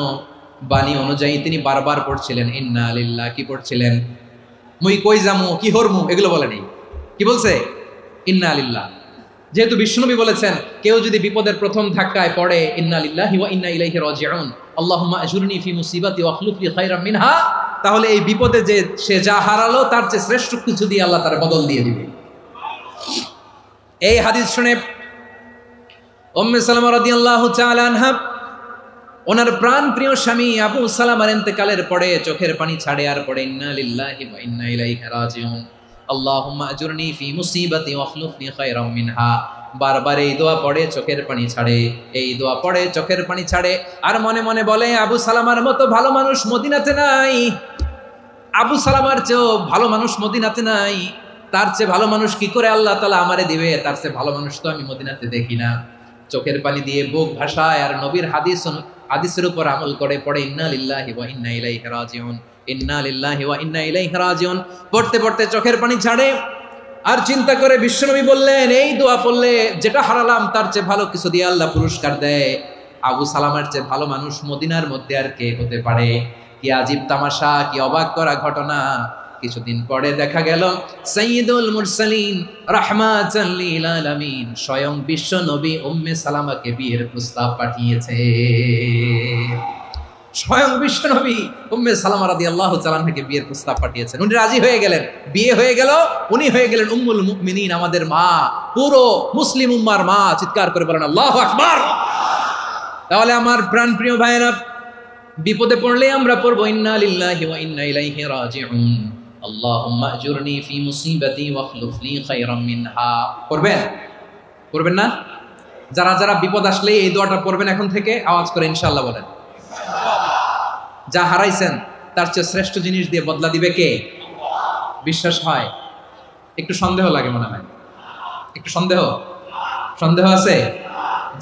বাণী অনুযায়ী তিনি বারবার পড়ছিলেন ইন্না লিল্লাহ। কি পড়ছিলেন? মুই কই যামু, কি হরমু, এগুলো বলেনি। কি বলছে? ইন্না লিল্লাহ। যেহেতু বিষ্ণুনবী বলেছেন কেউ যদি বিপদের প্রথম ধাক্কায় পড়ে ইন্না লিল্লাহি ওয়া ইন্না ইলাইহি রাজিউন, আল্লাহুম্মা আজুরনি ফি মুসিবাতি ওয়াখলুফ লি খায়রাম মিনহা, তাহলে এই বিপদে যে সে যা হারালো তার চেয়ে শ্রেষ্ঠ কিছু দিয়ে আল্লাহ তার বদল দিয়ে দিবে। এই হাদিস শুনে উম্মে সালামা রাদিয়াল্লাহু তাআলা আনহা, ওনার প্রাণ প্রিয় স্বামী আবু সালামার ইন্তেকালের পরে চোখের পানি ছাড়ে আর পড়ে ইন্না লিল্লাহি ওয়া ইন্না ইলাইহি রাজিউন, আল্লাহুম্মা আজুরনি ফি মুসিবাতি ওয়াখলুফ লি খায়রাম মিনহা। বারবার এই দোয়া পড়ে চোখের পানি ছাড়ে, এই দোয়া পড়ে চোখের পানি ছাড়ে, আর মনে মনে বলে আবু সালামার মতো ভালো মানুষ মদিনাতে নাই, আবু সালামার চেয়েও ভালো মানুষ মদিনাতে নাই, তার চেয়ে ভালো মানুষ কি করে আল্লাহ তাআলা আমারে দিবে, তার চেয়ে ভালো মানুষ তো আমি মদিনাতে দেখি না। চোখের পানি দিয়ে বুক ভাসায় আর নবীর হাদিসের উপর আমল করে পড়ে ইন্না লিল্লাহি ওয়া ইন্না ইলাইহি রাজিউন, ইন্না লিল্লাহি ওয়া ইন্না ইলাইহি রাজিউন। পড়তে পড়তে চোখের পানি ছাড়ে আর চিন্তা করে বিশ্বনবী বললেন এই দোয়া পড়লে যেটা হারালাম তার চেয়ে ভালো কিছু দিয়ে আল্লাহ পুরস্কার দেয়। আবু সালামার চেয়ে ভালো মানুষ মদিনার মধ্যে আর কে হতে পারে? কি আজীব তামাশা, কি অবাক করা ঘটনা। কিছুদিন পরে দেখা গেল সাইয়্যিদুল মুরসালিন রাহমাতাল লিল আলামিন স্বয়ং বিশ্ব নবী উম্মে সালামাকে বিয়ের প্রস্তাব পাঠিয়েছে। স্বয়ং বিশ্ব নবী উম্মে সালামা রাদিয়াল্লাহু তাআলা আনহাকে বিয়ের প্রস্তাব পাঠিয়েছেন। উনি রাজি হয়ে গেলেন, বিয়ে হয়ে গেল, উনি হয়ে গেলেন উম্মুল মুমিনিন, আমাদের মা, পুরো মুসলিম উম্মার মা। চিৎকার করে বলেন আল্লাহু আকবার। তাহলে আমার প্রাণপ্রিয় ভাইয়েরা, বিপদে পড়লে আমরা পড়বো ইন্না লিল্লাহি ওয়া ইন্না ইলাইহি রাজিউন, আল্লাহুম্মা আজুরনি ফি মুসিবাতি ওয়াখলুফ লি খায়রাম মিনহা। পড়বেন? পড়বেন না? যারা যারা বিপদ আসলে এই দোয়াটা পড়বেন এখন থেকে, আওয়াজ করে ইনশাআল্লাহ বলেন। যা হারাইছেন তার চেয়ে শ্রেষ্ঠ জিনিস দিয়ে বদলা দিবে কে? বিশ্বাস হয়? একটু সন্দেহ লাগে মনে হয়, একটু সন্দেহ আছে?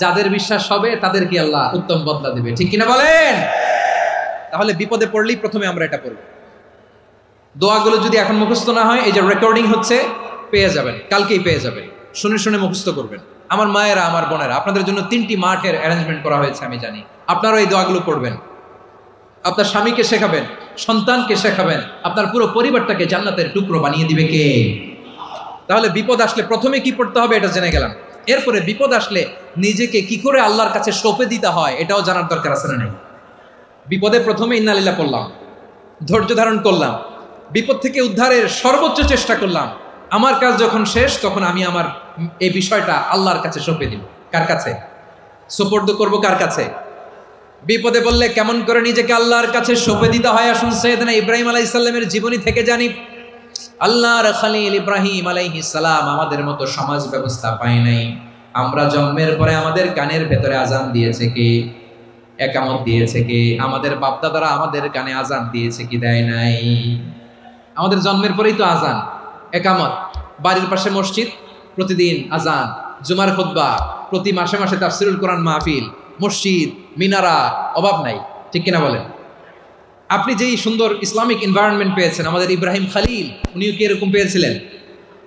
যাদের বিশ্বাস হবে তাদেরকে আল্লাহ উত্তম বদলা দিবে, ঠিক কিনা বলেন? তাহলে বিপদে পড়লেই প্রথমে আমরা এটা পড়ব। দোয়াগুলো যদি এখন মুখস্থ না হয়, এই যে রেকর্ডিং হচ্ছে, পেয়ে যাবেন, কালকেই পেয়ে যাবেন। শুনে শুনে মুখস্থ করবেন। আমার মায়েরা, আমার বোনেরা, আপনাদের জন্য 3টি মাঠের অ্যারেঞ্জমেন্ট করা হয়েছে, আমি জানি। আপনারাও এই দোয়াগুলো পড়বেন, আপনার স্বামীকে শেখাবেন, সন্তানকে শেখাবেন, আপনার পুরো পরিবারটাকে জান্নাতের টুকরো বানিয়ে দিবে কে? তাহলে বিপদ আসলে প্রথমে কি পড়তে হবে এটা জেনে গেলাম। এরপরে বিপদ আসলে নিজেকে কি করে আল্লাহর কাছে সঁপে দিতে হয় এটাও জানার দরকার আছে না নাই? বিপদে প্রথমে ইন্নালিল্লাহ পড়লাম, ধৈর্য ধারণ করলাম, বিপদ থেকে উদ্ধারের সর্বোচ্চ চেষ্টা করলাম। আমার কাজ যখন শেষ, তখন আমি আমার এই বিষয়টা আল্লাহর কাছে সঁপে দিব। কার কাছে সুপর্দ করব? কার কাছে? বিপদে বললে কেমন করে নিজেকে আল্লাহর কাছে সঁপে দিতে হয়, আসুন সাইয়েদনা ইব্রাহিম আলাইহিস সালামের জীবনী থেকে জানি। আল্লাহর খলিল ইব্রাহিম আলাইহিস সালাম আমাদের মতো সমাজ ব্যবস্থা পায় নাই। আমরা জন্মের পরে আমাদের কানের ভেতরে আজান দিয়েছে কে? একামত দিয়েছে কে? আমাদের বাপদাদারা আমাদের কানে আজান দিয়েছে কি? দেয় নাই। আমাদের জন্মের পরেই তো আজান, একামত, বাড়ির পাশে মসজিদ, প্রতিদিন আজান, জুমার খুতবা, প্রতি মাসে মাসে তাফসিরুল কোরআন মাহফিল, মসজিদ, মিনারা, অভাব নাই, ঠিক কিনা বলেন? আপনি যেই সুন্দর ইসলামিক এনভায়রনমেন্ট পেয়েছেন, আমাদের ইব্রাহিম খলিল উনিও কি এরকম পেয়েছিলেন?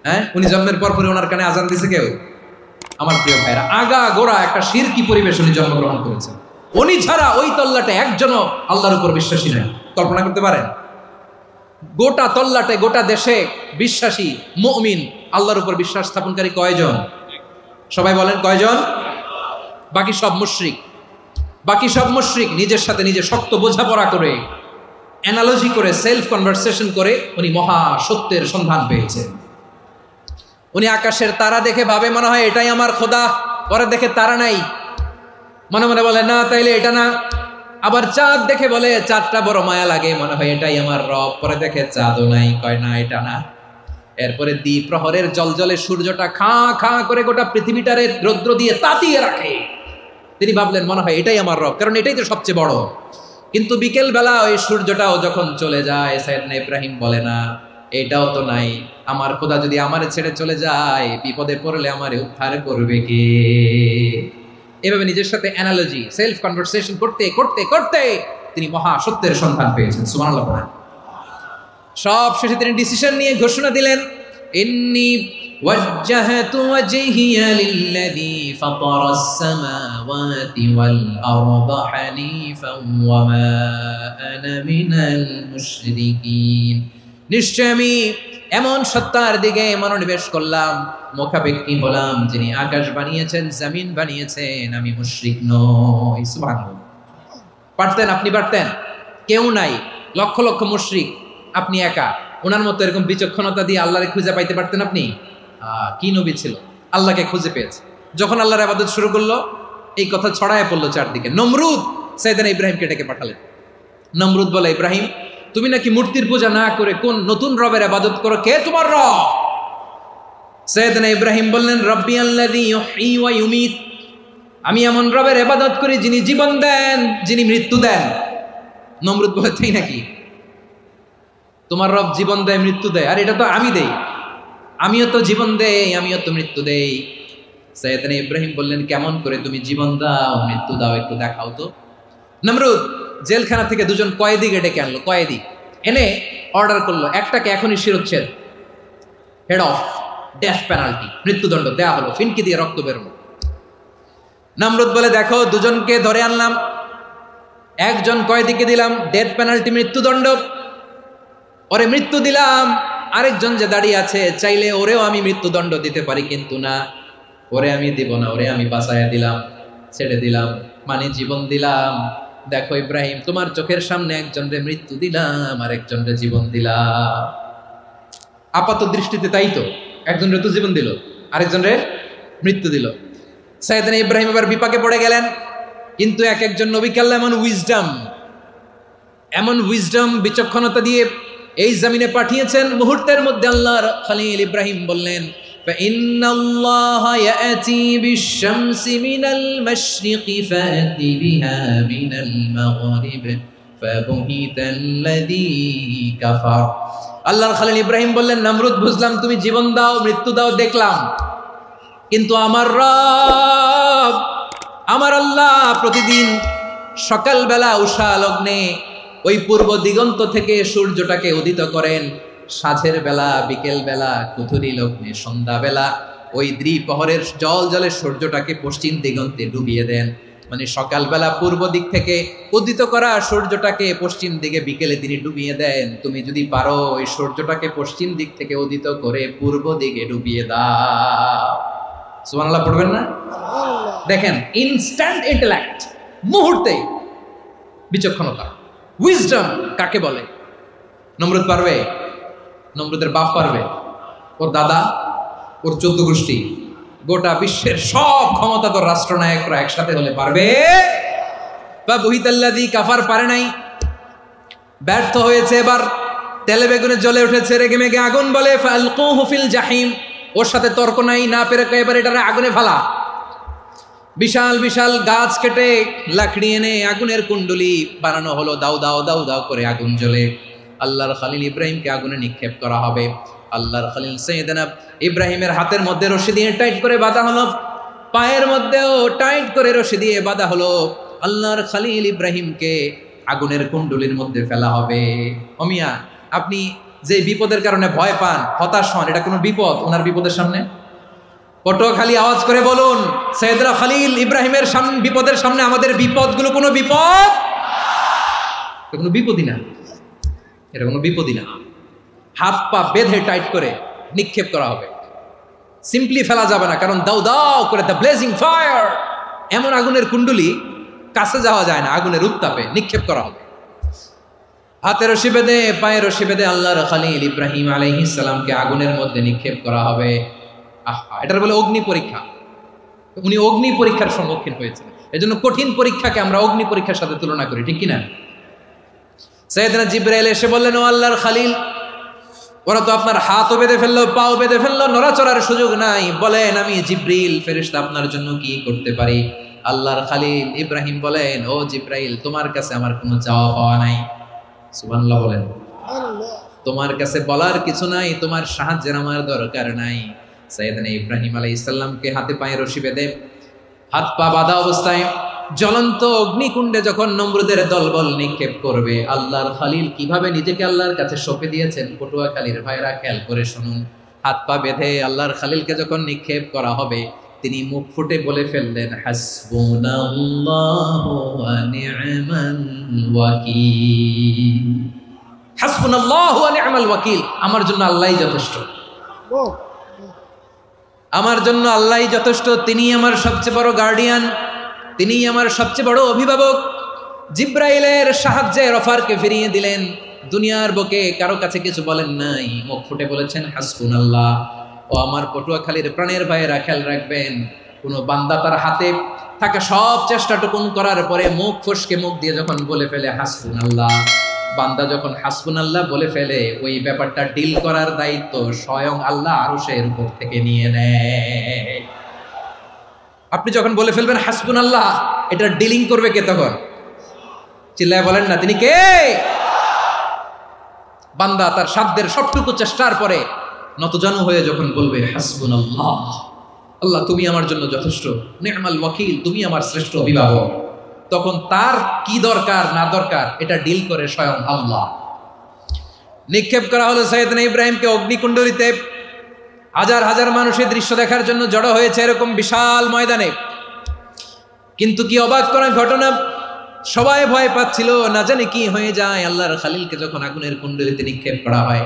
হ্যাঁ, উনি জন্মের পর পরে ওনার কানে আজান দিয়েছে কেউ? আমার প্রিয় ভাইরা, আগা গোড়া একটা শিরকি পরিবেশ উনি জন্মগ্রহণ করেছেন। উনি ছাড়া ওই তল্লাটে একজনও আল্লাহর উপর বিশ্বাসী নয়। কল্পনা করতে পারেন? গোটা তল্লাটে, গোটা দেশে বিশ্বাসী মুমিন, আল্লাহর উপর বিশ্বাস স্থাপনকারী কয়জন? সবাই বলেন কয়জন? বাকি সব মুশরিক। বাকি সব মুশরিক নিজের সাথে নিজে শক্ত বোঝাপড়া করে, অ্যানালজি করে, সেলফ কনভারসেশন করে উনি মহা সত্যের সন্ধান পেয়েছেন। উনি আকাশের তারা দেখে ভাবে মনে হয় এটাই আমার খোদা, পরে দেখে তারা নাই, মনে মনে বলে না তাইলে এটা না। আবার চাঁদ দেখে বলে চাঁদটা বড় মায়া লাগে, মনে হয় এটাই আমার রব, পরে দেখে চাঁদও নাই, কয় না এটা না। এরপরে দ্বীপ প্রহরের জলজলে সূর্যটা খাঁ খাঁ করে গোটা পৃথিবীটারে রৌদ্র দিয়ে তাতিয়ে রাখে। তিনি ভাবলেন মনে হয় এটাই আমার রব, কারণ এটাই তো সবচেয়ে বড়। কিন্তু বিকেল বেলা ওই সূর্যটাও যখন চলে যায়, সাইয়েদনা ইব্রাহিম বলে না এটাও তো নাই, আমার খোদা যদি আমারে ছেড়ে চলে যায়, বিপদে পড়লে আমারে উদ্ধার করবে কে? এভাবে নিজের সাথে অ্যানালজি, সেলফ কনভারসেশন করতে করতে করতে তিনি মহা সত্যের সন্ধান পেয়েছেন। সুবহানাল্লাহ পড়েন। সব শেষে তিনি ডিসিশন নিয়ে ঘোষণা দিলেন, ইন্নী ওয়াজ্জাহতু ওয়াজহিয়া লিল্লাযী ফাতারাস সামাওয়াতি ওয়াল আরদা হানিফান ওয়া মা আনা মিনাল মুশরিকিন। নিশ্চয় আমি এমন সত্তার দিকে মনোনিবেশ করলাম, মুখাপেক্ষী হলাম, যিনি আকাশ বানিয়েছেন, জমিন বানিয়েছেন, আমি মুশরিক নই। সুবহানাল্লাহ। পারতেন? আপনি পারতেন? কেউ নাই, লক্ষ লক্ষ মুশরিক, আপনি একা। ওনার মতো এরকম বিচক্ষণতা দিয়ে আল্লাহরে খুঁজে পাইতে পারতেন আপনি? কি নবী ছিল, আল্লাহকে খুঁজে পেয়েছে। যখন আল্লাহর ইবাদত শুরু করলো, এই কথা ছড়ায় পড়লো চারদিকে। নমরুদ সাইয়েদনা ইব্রাহিমকে ডেকে পাঠালেন। নমরুদ বলে, ইব্রাহিম তুমি নাকি মূর্তির পূজা না করে কোন নতুন রবের ইবাদত করো, কে তোমার রব? সাইয়েদনা ইব্রাহিম বললেন, রব্বি আল্লাযী ইউহয়ী ওয়া ইউমীত, আমি এমন রবের ইবাদত করি যিনি জীবন দেন, যিনি মৃত্যু দেন। নমরুদ বলে, তাই নাকি? তোমার রব জীবন দেয়, মৃত্যু দেয়, আর এটা তো আমি দেই, আমিও তো জীবন দেই, আমিও তো মৃত্যু দেই। সাইয়েদনা ইব্রাহিম বললেন, কেমন করে তুমি জীবন দাও, মৃত্যু দাও, একটু দেখাও তো। নমরুদ জেলখানা থেকে দুজন কয়েদিকে ডেকে আনলো, কয়েদি এনে অর্ডার করলো, একটাকে এখনই শিরোচ্ছেদ, হেড অফ, ডেথ পেনাল্টি, মৃত্যুদণ্ড দেয়া হলো, ফিনকি দিয়ে রক্ত বেরোলো। নমরুদ বলে, দেখো দুজনকে ধরে আনলাম, একজন কয়েদিকে দিলাম ডেথ পেনাল্টি, মৃত্যুদণ্ড, ওরে মৃত্যু দিলাম। আরেকজন যে দাঁড়িয়ে আছে, চাইলে ওরেও আমি মৃত্যুদণ্ড দিতে পারি, কিন্তু না, ওরে আমি দিব না, ওরে আমি বাঁচাইয়া দিলাম, ছেড়ে দিলাম, মানে জীবন দিলাম। দেখো ইব্রাহিম, তোমার চোখের সামনে একজনরে মৃত্যু দিলাম, আর একজনরে জীবন দিলাম। আপাত দৃষ্টিতে তাই তো, একজনরে তো জীবন দিল, আরেকজনরে মৃত্যু দিল। সাইয়েদনা ইব্রাহিম এবার বিপাকে পড়ে গেলেন। কিন্তু এক একজন নবীকে আল্লাহ এমন উইজডম, বিচক্ষণতা দিয়ে এই জমিনে পাঠিয়েছেন। মুহূর্তের মধ্যে আল্লাহর খলিল ইব্রাহিম বললেন, فإن الله يأتي بالشمس من المشرق فأت بها من المغرب فبهت الذي كفر আল্লাহর খলিল ইব্রাহিম বললেন, নমরুদ বুঝলাম তুমি জীবন দাও মৃত্যু দাও দেখলাম, কিন্তু আমার রব আমার আল্লাহ প্রতিদিন সকালবেলা উষা লগ্নে ওই পূর্ব দিগন্ত থেকে সূর্যটাকে উদিত করেন, সাঁঝের বেলা বিকেল বেলা কুথুরি লগ্নে সন্ধ্যাবেলা ওই দ্বিপ্রহরের জল জলে সূর্যটাকে পশ্চিম দিগন্তে ডুবিয়ে দেন। মানে সকালবেলা পূর্ব দিক থেকে উদিত করা সূর্যটাকে পশ্চিম দিকে বিকেলে তিনি ডুবিয়ে দেন। তুমি যদি পারো ওই সূর্যটাকে পশ্চিম দিক থেকে উদিত করে পূর্ব দিকে ডুবিয়ে দাও। সুবহানাল্লাহ পড়বেন না? দেখেন, ইনস্ট্যান্ট ইন্টেলেক্ট, মুহূর্তে বিচক্ষণতা, উইজডম কাকে বলে? নমরুদ পারবে? নমরুদের বাপ পারবে? ওর দাদা, ওর 14 গোষ্ঠী, গোটা বিশ্বের সব ক্ষমতাধর রাষ্ট্রনায়করা একসাথে হলে পারবে? বা বুহিতাল্লাযী কাফার পারে নাই, ব্যর্থ হয়েছে। এবার তেলে বেগুনে জ্বলে উঠেছে, রেগে মেগে আগুন বলে ফালকুহু ফিল জাহিম। ওর সাথে তর্ক নাই, না পেরে এবার এটারে আগুনে ফেলা। বিশাল বিশাল গাছ কেটে লাকড়ি এনে আগুনের কুণ্ডলি বানানো হলো, দাও দাও দাও দাও করে আগুন জ্বলে। আল্লাহর খলিল ইব্রাহিমকে আগুনে নিক্ষেপ করা হবে। আল্লাহর খলিল সাইয়েদনা ইব্রাহিমের হাতের মধ্যে রশি দিয়ে টাইট করে বাঁধা হলো, পায়ের মধ্যেও টাইট করে রশি দিয়ে বাঁধা হলো। আল্লাহর খলিল ইব্রাহিমকে আগুনের কুণ্ডলির মধ্যে ফেলা হবে। অমিয়া, আপনি যে বিপদের কারণে ভয় পান, হতাশ হন, এটা কোনো বিপদ ওনার বিপদের সামনে? পটুয়াখালী আওয়াজ করে বলুন, সাইয়েদনা খলিল ইব্রাহিমের সামনে বিপদের সামনে আমাদের বিপদগুলো কোনো বিপদ? এটা কোনো বিপদই না, এটা কোনো বিপদই না। হাত পা বেঁধে টাইট করে নিক্ষেপ করা হবে, সিম্পলি ফেলা যাবে না, কারণ দাও দাও করে দ্য ব্লেজিং ফায়ার, এমন আগুনের কুণ্ডলি কাছে যাওয়া যায় না, আগুনের উত্তাপে নিক্ষেপ করা হবে। হাতে রশি বেঁধে পায়ে রশি বেঁধে আল্লাহর খলিল ইব্রাহিম আলাইহিস সালামকে আগুনের মধ্যে নিক্ষেপ করা হবে। আহা, এটার বলে অগ্নি পরীক্ষা। উনি অগ্নি পরীক্ষার সম্মুখীন হয়েছেন। এজন্য কঠিন পরীক্ষাকে আমরা অগ্নি পরীক্ষার সাথে তুলনা করি, ঠিক কিনা? সাইয়েদনা জিবরাইল এসে বললেন, ও আল্লাহর খলিল, ওরা তো আপনার হাতও বেঁধে ফেললো, পাও বেঁধে ফেললো, নড়াচড়ার সুযোগ নাই, বলেন আমি জিবরিল ফেরেশতা আপনার জন্য কি করতে পারি? আল্লাহর খলিল ইব্রাহিম বলেন, ও জিবরাইল, তোমার কাছে আমার কোনো চাওয়া পাওয়া নাই। সুবহানাল্লাহ বলেন। তোমার কাছে বলার কিছু নাই, তোমার সাহায্যের আমার দরকার নাই। সাইয়েদনা ইব্রাহিম আলাইহিস সালামকে হাতে পায়ে রশি বেঁধে হাত পা বাঁধা অবস্থায় জ্বলন্ত অগ্নিকুণ্ডে যখন নমরুদের দলবল নিক্ষেপ করবে, আল্লাহর খলিল কিভাবে নিজেকে আল্লাহর কাছে সঁপে দিয়েছেন পটুয়াখালীর ভাইরা খেয়াল করে শুনুন। হাত পা বেঁধে আল্লাহর খলিলকে যখন নিক্ষেপ করা হবে, তিনি মুখ ফুটে বলে ফেললেন, হাসবুনাল্লাহু ওয়া নি'মাল ওয়াকিল। হাসবুনাল্লাহু ওয়া নি'মাল ওয়াকিল, আমার জন্য আল্লাহই যথেষ্ট, আমার জন্য আল্লাহই যথেষ্ট। তিনি আমার সবচেয়ে বড় গার্ডিয়ান, তিনি আমার সবচেয়ে বড় অভিভাবক। জিব্রাইলের সাহায্যের অফারকে ফিরিয়ে দিলেন, দুনিয়ার বুকে কারো কাছে কিছু বলেন নাই, মুখ ফুটে বলেছেন হাসবুনাল্লাহ। ও আমার পটুয়াখালীর প্রাণের ভাইয়েরা খেয়াল রাখবেন, কোনো বান্দা তার হাতে থাকা সব চেষ্টাটুকুন করার পরে মুখ ফসকে মুখ দিয়ে যখন বলে ফেলে হাসবুনাল্লাহ, বান্দা যখন হাসবুনাল্লাহ বলে ফেলে, ওই ব্যাপারটা ডিল করার দায়িত্ব স্বয়ং আল্লাহ আরশের উপর থেকে নিয়ে নেয়। আপনি যখন বলে ফেলবেন হাসবুনাল্লাহ, এটা ডিলিং করবে কে তখন? চিল্লায় বলেন না, তিনি কে? বান্দা তার সাধ্যের সবটুকু চেষ্টার পরে নতজানু হয়ে যখন বলবে হাসবুনাল্লাহ, আল্লাহ তুমি আমার জন্য যথেষ্ট, নি'মাল ওয়াকিল, তুমি আমার শ্রেষ্ঠ অভিভাবক, তখন তার কি দরকার না দরকার এটা ডিল করে স্বয়ং আল্লাহ। নিক্ষেপ করা হলো সাইয়েদনা ইব্রাহিমকে অগ্নিকুণ্ডলিতে। হাজার হাজার মানুষের দৃশ্য দেখার জন্য জড়ো হয়েছে এরকম বিশাল ময়দানে। কিন্তু কি অবাক করা ঘটনা, সবাই ভয় পাচ্ছিল, না জানে কি হয়ে যায়। আল্লাহর খলিলকে যখন আগুনের কুণ্ডলিতে নিক্ষেপ করা হয়,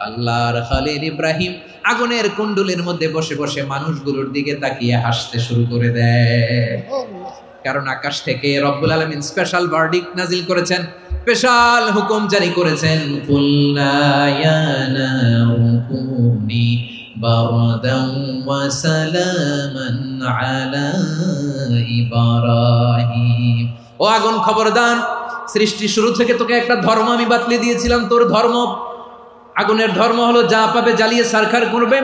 আল্লাহর খলিল ইব্রাহিম আগুনের কুণ্ডলির মধ্যে বসে বসে মানুষগুলোর দিকে তাকিয়ে হাসতে শুরু করে দেয়। কারণ আকাশ থেকে রব্বুল আলামিন স্পেশাল ভার্ডিক্ট নাজিল করেছেন, স্পেশাল হুকুম জারি করেছেন, কুল্লা ইয়া নারু কুনি বারদান ওয়া সালামান আলা ইব্রাহিম। ও আগুন খবরদার, সৃষ্টি শুরু থেকে তোকে একটা ধর্ম আমি বাতলে দিয়েছিলাম, তোর ধর্ম আগুনের ধর্ম হলো যা পাবে জ্বালিয়ে সারখার করবে।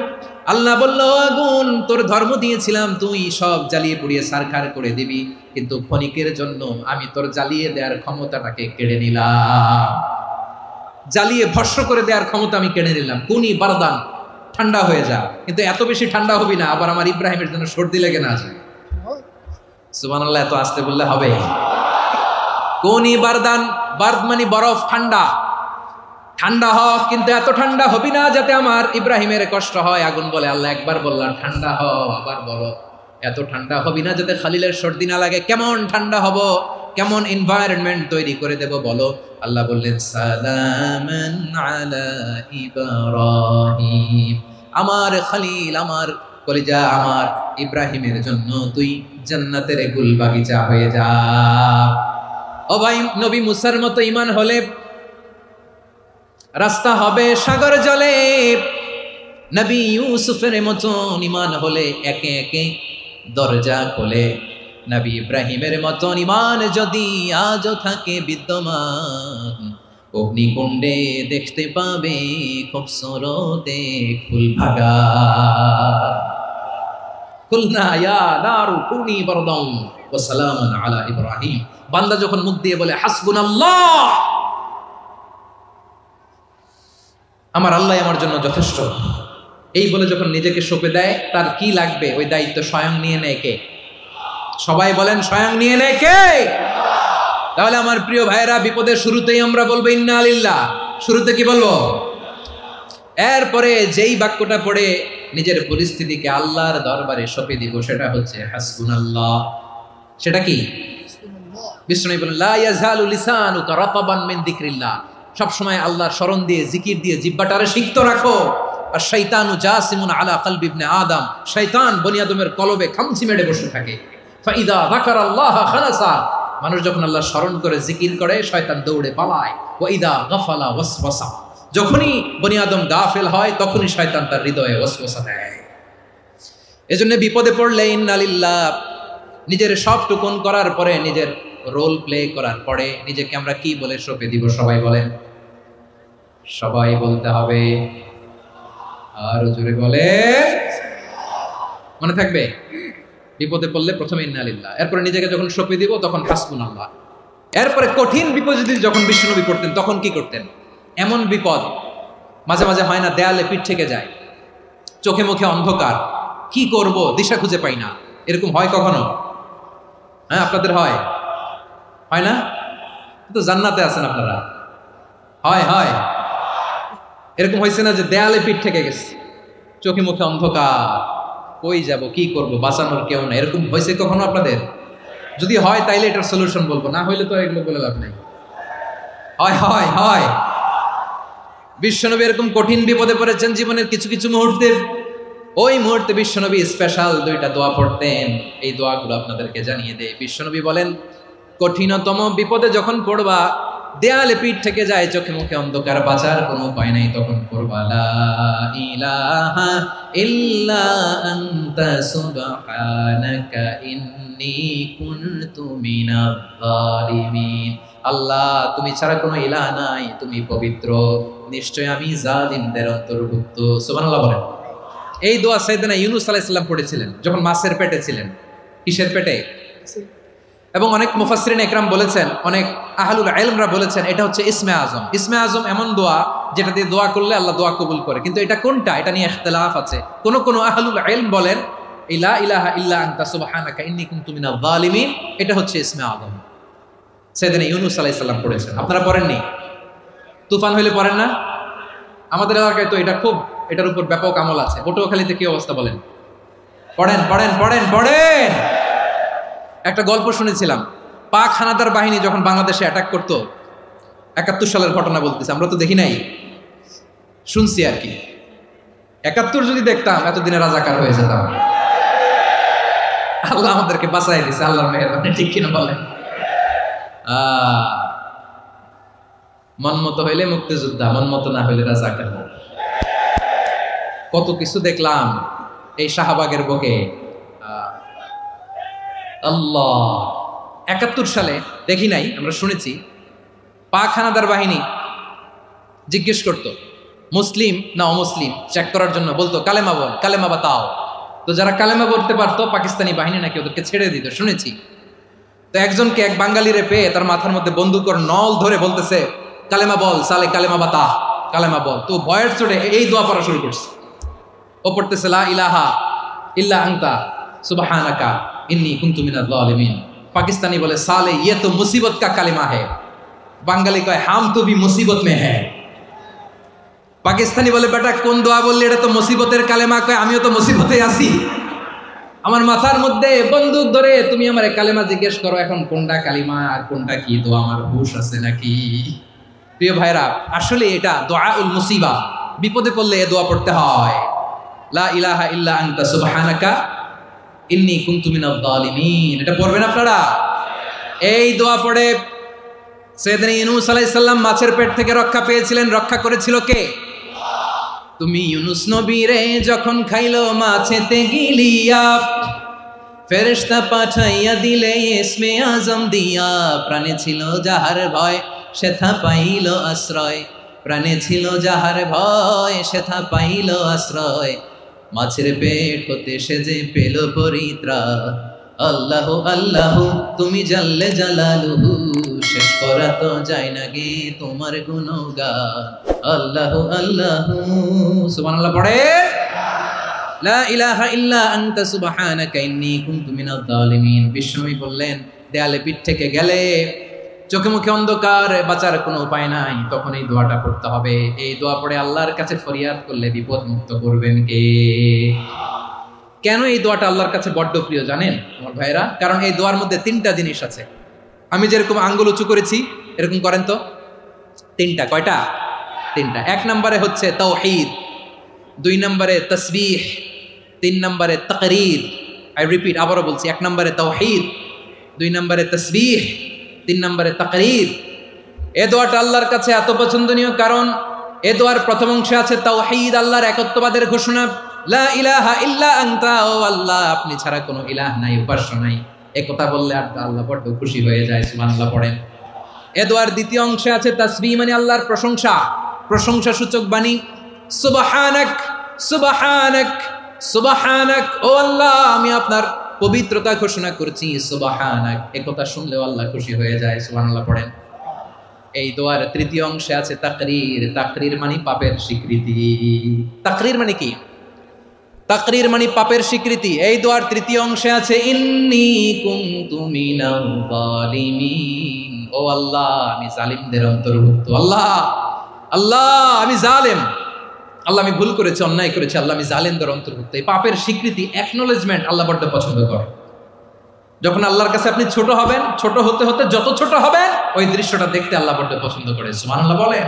আল্লাহ বলল, আগুন তোর ধর্ম দিয়েছিলাম, তুই সব জ্বালিয়ে পুড়িয়ে সারখার করে দিবি, কিন্তু ক্ষণিকের জন্য আমি তোর জ্বালিয়ে দেওয়ার ক্ষমতাটাকে কেড়ে নিলাম, জ্বালিয়ে ভস্ম করে দেওয়ার ক্ষমতা আমি কেড়ে নিলাম। কুনি বারদান, ঠান্ডা হয়ে যা, কিন্তু এত বেশি ঠান্ডা হবি না আবার আমার ইব্রাহিমের জন্য সর্দি লেগে না যায়। সুবহানাল্লাহ, এত আসতে বললে হবে? কুনি বারদান, বার্দ মানে বরফ, ঠান্ডা, ঠান্ডা হ, কিন্তু এত ঠান্ডা হবি না যাতে আমার ইব্রাহিমের কষ্ট হয়। আগুন বলে, আল্লাহ একবার বললাম ঠান্ডা হ, আবার বলো এত ঠান্ডা হবি না যাতে খালিলের সর্দি না লাগে। কেমন ঠান্ডা হব, কেমন এনভায়রনমেন্ট তৈরি করে দেব বলো। আল্লাহ বললেন, সালামান আলা ইব্রাহিম, আমার খলিল, আমার কলিজা, আমার ইব্রাহিমের জন্য তুই জান্নাতের গুল বাগিচা হয়ে যা। ও ভাই, নবী মুসার মতো ঈমান হলে রাস্তা হবে সাগর জলে, নবী ইউসুফের মতন ঈমান হলে একে একে দরজা খোলে, নবী ইব্রাহিমের মতন ঈমান যদি আজও থাকে বিদ্যমান, অগ্নিকুণ্ডে দেখতে পাবে খুবসুরত এক ফুল ভাগা। কুলনা ইয়া নারু কুনি বারদান ওয়া সালামান আলা ইব্রাহিম। বান্দা যখন মুখ দিয়ে বলে হাসবুনাল্লাহ, আমার আল্লাহ আমার জন্য যথেষ্ট, এই বলে যখন নিজেকে সঁপে দেয়, তার কি লাগবে ওই দায়িত্ব স্বয়ং নিয়ে নেয় কে? সবাই বলেন, স্বয়ং নিয়ে নেয় কে? তাহলে আমার প্রিয় ভাইয়েরা, বিপদের শুরুতেই আমরা বলবো ইন্না লিল্লাহ। শুরুতে কি বলবো? এরপরে যেই বাক্যটা পড়ে নিজের পরিস্থিতিকে আল্লাহর দরবারে সঁপে দিব, সেটা হচ্ছে হাসবুনাল্লাহ। সেটা কি? বিষ্ণু বলেন, লা ইয়াজালু লিসানুকা রাতাবান মিন যিকরিল্লাহ, সব সময় আল্লাহর স্মরণ দিয়ে, জিকির দিয়ে জিহ্বাটারে সিক্ত রাখো। আর শয়তানু জাসিমুন আলা কলবি ইবনে আদম, শয়তান বনি আদমের কলবে খামচি মেরে বসে থাকে। ফাইদা যাকারাল্লাহ খানাসা, মানুষ যখন আল্লাহ স্মরণ করে জিকির করে শয়তান দৌড়ে পালায়। ওয়া ইদা গাফালা ওয়াসওয়াসা, যখনই বনি আদম গাফেল হয় তখনই শয়তান তার হৃদয়ে ওয়াসওয়াসা দেয়। এজন্য বিপদে পড়লে ইন্না লিল্লাহ, নিজের সব টুকুন করার পরে, নিজের রোল প্লে করার পরে নিজেকে আমরা কি বলে সঁপে দিব? সবাই বলেন, সবাই বলতে হবে, আর জোরে বলে, মনে থাকবে? বিপদে পড়লে প্রথমে ইন্না লিল্লাহ, এরপরে নিজেকে যখন সঁপে দিব তখন হাসবুনাল্লাহ। এরপরে কঠিন বিপদ যদি যখন বিশ্বনবী পড়তেন তখন কি করতেন? এমন বিপদ মাঝে মাঝে হয় না, দেয়ালে পিঠ থেকে যায়, চোখে মুখে অন্ধকার, কি করব দিশা খুঁজে পাই না, এরকম হয় কখনো? হ্যাঁ, আপনাদের হয়? হয় না? তো জান্নাতে আছেন আপনারা। হয় হয়, এরকম হয়েছে না যে দেয়ালে পিঠ থেকে গেছে, চোখে মুখে অন্ধকার, কই যাব, কি করব, বাঁচানোর কেউ না, এরকম হয়েছে কখনো আপনাদের? যদি হয় তাইলে এটার সলিউশন বলবো, না হইলে তো এগুলো বলে লাভ নাই। হয় হয় হয়, বিশ্বনবী এরকম কঠিন বিপদে পড়েছেন জীবনের কিছু কিছু মুহূর্তে। ওই মুহূর্তে বিশ্বনবী স্পেশাল দুইটা দোয়া পড়তেন, এই দোয়াগুলো আপনাদেরকে জানিয়ে দেয়। বিশ্বনবী বলেন, কঠিনতম বিপদে যখন পড়বা, দেয়ালে পিঠ থেকে যায়, চোখে মুখে অন্ধকার, বাঁচার কোনো উপায় নাই, তখন পড়বা লা ইলাহা ইল্লা আনতা সুবহানাকা ইন্নী কুনতু মিনাজ জালিমিন। আল্লাহ, তুমি ছাড়া কোনো ইলাহ নাই, তুমি পবিত্র, নিশ্চয় আমি জালিমদের অন্তর্ভুক্ত। সুবহানাল্লাহ বলেন। এই দোয়া সাইয়েদনা ইউনূস আলাইহিস সালাম পড়েছিলেন যখন মাছের পেটে ছিলেন। কিসের পেটে? এবং অনেক মুফাসসিরিন একরাম বলেছেন, অনেক আহলুল ইলমরা বলেছেন, এটা হচ্ছে ইসমে আজম। ইসমে আজম এমন দোয়া যেটা দিয়ে দোয়া করলে আল্লাহ দোয়া কবুল করে, কিন্তু এটা কোনটা, এটা নিয়ে ইখতিলাফ আছে। কোন কোন আহলুল ইলম বলেন লা ইলাহা ইল্লা আনতা সুবহানাকা ইন্নী কুনতু মিনাজ জালিমিন, এটা হচ্ছে ইসমে আজম। সাইয়েদনা ইউনূস আলাইহিস সালাম পড়েছেন। আপনারা পড়েননি? তুফান হইলে পড়েন না? আমাদের এলাকায় তো এটা খুব, এটার উপর ব্যাপক আমল আছে। পটুয়াখালীতে কি অবস্থা বলেন? পড়েন পড়েন পড়েন পড়েন। একটা গল্প শুনেছিলাম, পাক হানাদার বাহিনী যখন বাংলাদেশে অ্যাটাক করতো, ৭১ সালের ঘটনা বলতেছে, আমরা তো দেখি নাই, শুনছি আর কি। ৭১ যদি দেখতাম এতদিনে রাজাকার হয়ে যেতাম। আল্লাহ আমাদেরকে বাঁচাই দিছে, আল্লাহর মেহেরবানি, ঠিক কিনা বলেন? মন মতো হইলে মুক্তিযোদ্ধা, মন মতো না হইলে রাজাকার। কত কিছু দেখলাম এই শাহবাগের বুকে। আল্লাহ, ৭১ সালে দেখি নাই, আমরা শুনেছি, পাক হানাদার বাহিনী জিজ্ঞেস করত মুসলিম না অমুসলিম চেক করার জন্য বলতো কালেমা বল, কালেমা বাতাও। তো যারা কালেমা বলতে পারতো পাকিস্তানি বাহিনী নাকি ওদেরকে ছেড়ে দিত, শুনেছি। তো একজনকে এক বাঙালিরে পেয়ে তার মাথার মধ্যে বন্দুকর নল ধরে বলতেছে কালেমা বল সালে, কালেমা বাতা, কালেমা বল। তো ভয়ের চোটে এই দোয়া পড়া শুরু করছে। ও পড়তেছে লা ইলাহা ইল্লা আনতা সুবহানাকা ইন্নী কুনতু মিনাজ জালিমিন। পাকিস্তানি বলে সালে ইয়ে তো মুসিবত কা কালেমা है। বাঙালি কয় হাম তো ভি মুসিবত মে है। পাকিস্তানি বলে বেটা কোন দোয়া বললি, এটা তো মুসিবতের কালেমা। কয় আমিও তো মুসিবতে আছি, আমার মাথার মধ্যে বন্দুক ধরে তুমি আমার কালেমা জিজ্ঞেস করো, এখন কোনটা কালিমা আর কোনটা কি দোয়া, আমার হুশ আছে নাকি? প্রিয় ভাইরা, আসলে এটা দুআউল মুসিবা, বিপদে পড়লে এ দোয়া পড়তে হয়। লা ইলাহা ইল্লা আনতা সুবহানাকা ইন্নী কুনতু মিনাজ জালিমিন। এটা পড়বেন আপনারা। এই দোয়া পড়ে সাইয়েদনা ইউনূস আলাইহিস সালাম মাছের পেট থেকে রক্ষা পেয়েছিলেন। রক্ষা করেছিল কে? তুমি ইউনূস নবীরে যখন খাইলো মাছেতে গিলিয়া, ফেরেশতা পাঠাইয়া দিলে ইসমে আজম দিয়া। প্রাণে ছিল যাহার ভয় সেথা পাইল আশ্রয়, প্রাণে ছিল যাহার ভয় সেথা পাইল আশ্রয়। মাছের পেট হতে সে যে পেল পরিত্রাণ। আল্লাহ আল্লাহ তুমি জাল্লে জালালুহু, শেষ করা তো যায় না গে তোমার গুণগান। আল্লাহ আল্লাহ সুবহানাল্লাহ পড়ে। লা ইলাহা ইল্লা আনতা সুবহানাকা ইন্নী কুনতু মিনাজ জালিমিন। বিশ্বনবী বললেন দেয়ালে পিঠ থেকে গেলে, চোখে মুখে অন্ধকার, বাঁচার কোনো উপায় নাই, তখন এই দোয়াটা পড়তে হবে। এই দোয়া পড়ে আল্লাহর কাছে ফরিয়াদ করলে বিপদ মুক্ত করবেন কে? কেন এই দোয়াটা আল্লাহর কাছে বড্ড প্রিয় জানেন আমার ভাইরা? কারণ এই দোয়ার মধ্যে তিনটা জিনিস আছে। আমি যেরকম আঙ্গুল উঁচু করেছি এরকম করেন তো। তিনটা। কয়টা? তিনটা। এক নম্বরে হচ্ছে তাওহীদ, দুই নম্বরে তাসবিহ, তিন নম্বরে তাকরীর। আই রিপিট, আবারও বলছি, এক নম্বরে তাওহীদ, দুই নম্বরে তাসবিহ, তিন নম্বরে তাকরীর। এ দোয়াটা আল্লাহর কাছে এত পছন্দনীয় কারণ এ দোয়ার প্রথম অংশে আছে তাওহীদ, আল্লাহর একত্ববাদের ঘোষণা। লা ইলাহা ইল্লা আনতা, ও আল্লাহ আপনি ছাড়া কোনো ইলাহ নাই, উপাস্য নাই। এই কথা বললে আল্লাহ বড় খুশি হয়ে যায়। সুবহানাল্লাহ পড়েন। এ দোয়ার দ্বিতীয় অংশে আছে তাসবিহ, মানে আল্লাহর প্রশংসা, প্রশংসা সূচক বাণী। সুবহানাক সুবহানাক সুবহানাক, ও আল্লাহ আমি আপনার পবিত্রতা ঘোষণা করছি। সুবহানাক, এই কথা শুনলেও আল্লাহ খুশি হয়ে যায়। সুবহানাল্লাহ পড়েন। এই দোয়ার তৃতীয় অংশে আছে তাকরীর। তাকরীর মানে পাপের স্বীকৃতি। তাকরীর মানে কি? তাকরীর মানে পাপের স্বীকৃতি। এই দোয়ার তৃতীয় অংশে আছে ইন্নী কুনতু মিনাল জালিমিন, ও আল্লাহ আমি জালিমদের অন্তর্ভুক্ত। আল্লাহ আল্লাহ আমি জালেম, আল্লাহ আমি ভুল করেছি, অন্যায় করেছি, আল্লাহ আমি জালেমদের অন্তর্ভুক্ত। এই পাপের স্বীকৃতি, অ্যাকনোলেজমেন্ট আল্লাহ বড় পছন্দ করে। যখন আল্লাহর কাছে আপনি ছোট হবেন, ছোট হতে হতে যত ছোট হবেন ওই দৃশ্যটা দেখতে আল্লাহ বড় পছন্দ করে। সুবহানাল্লাহ বলেন।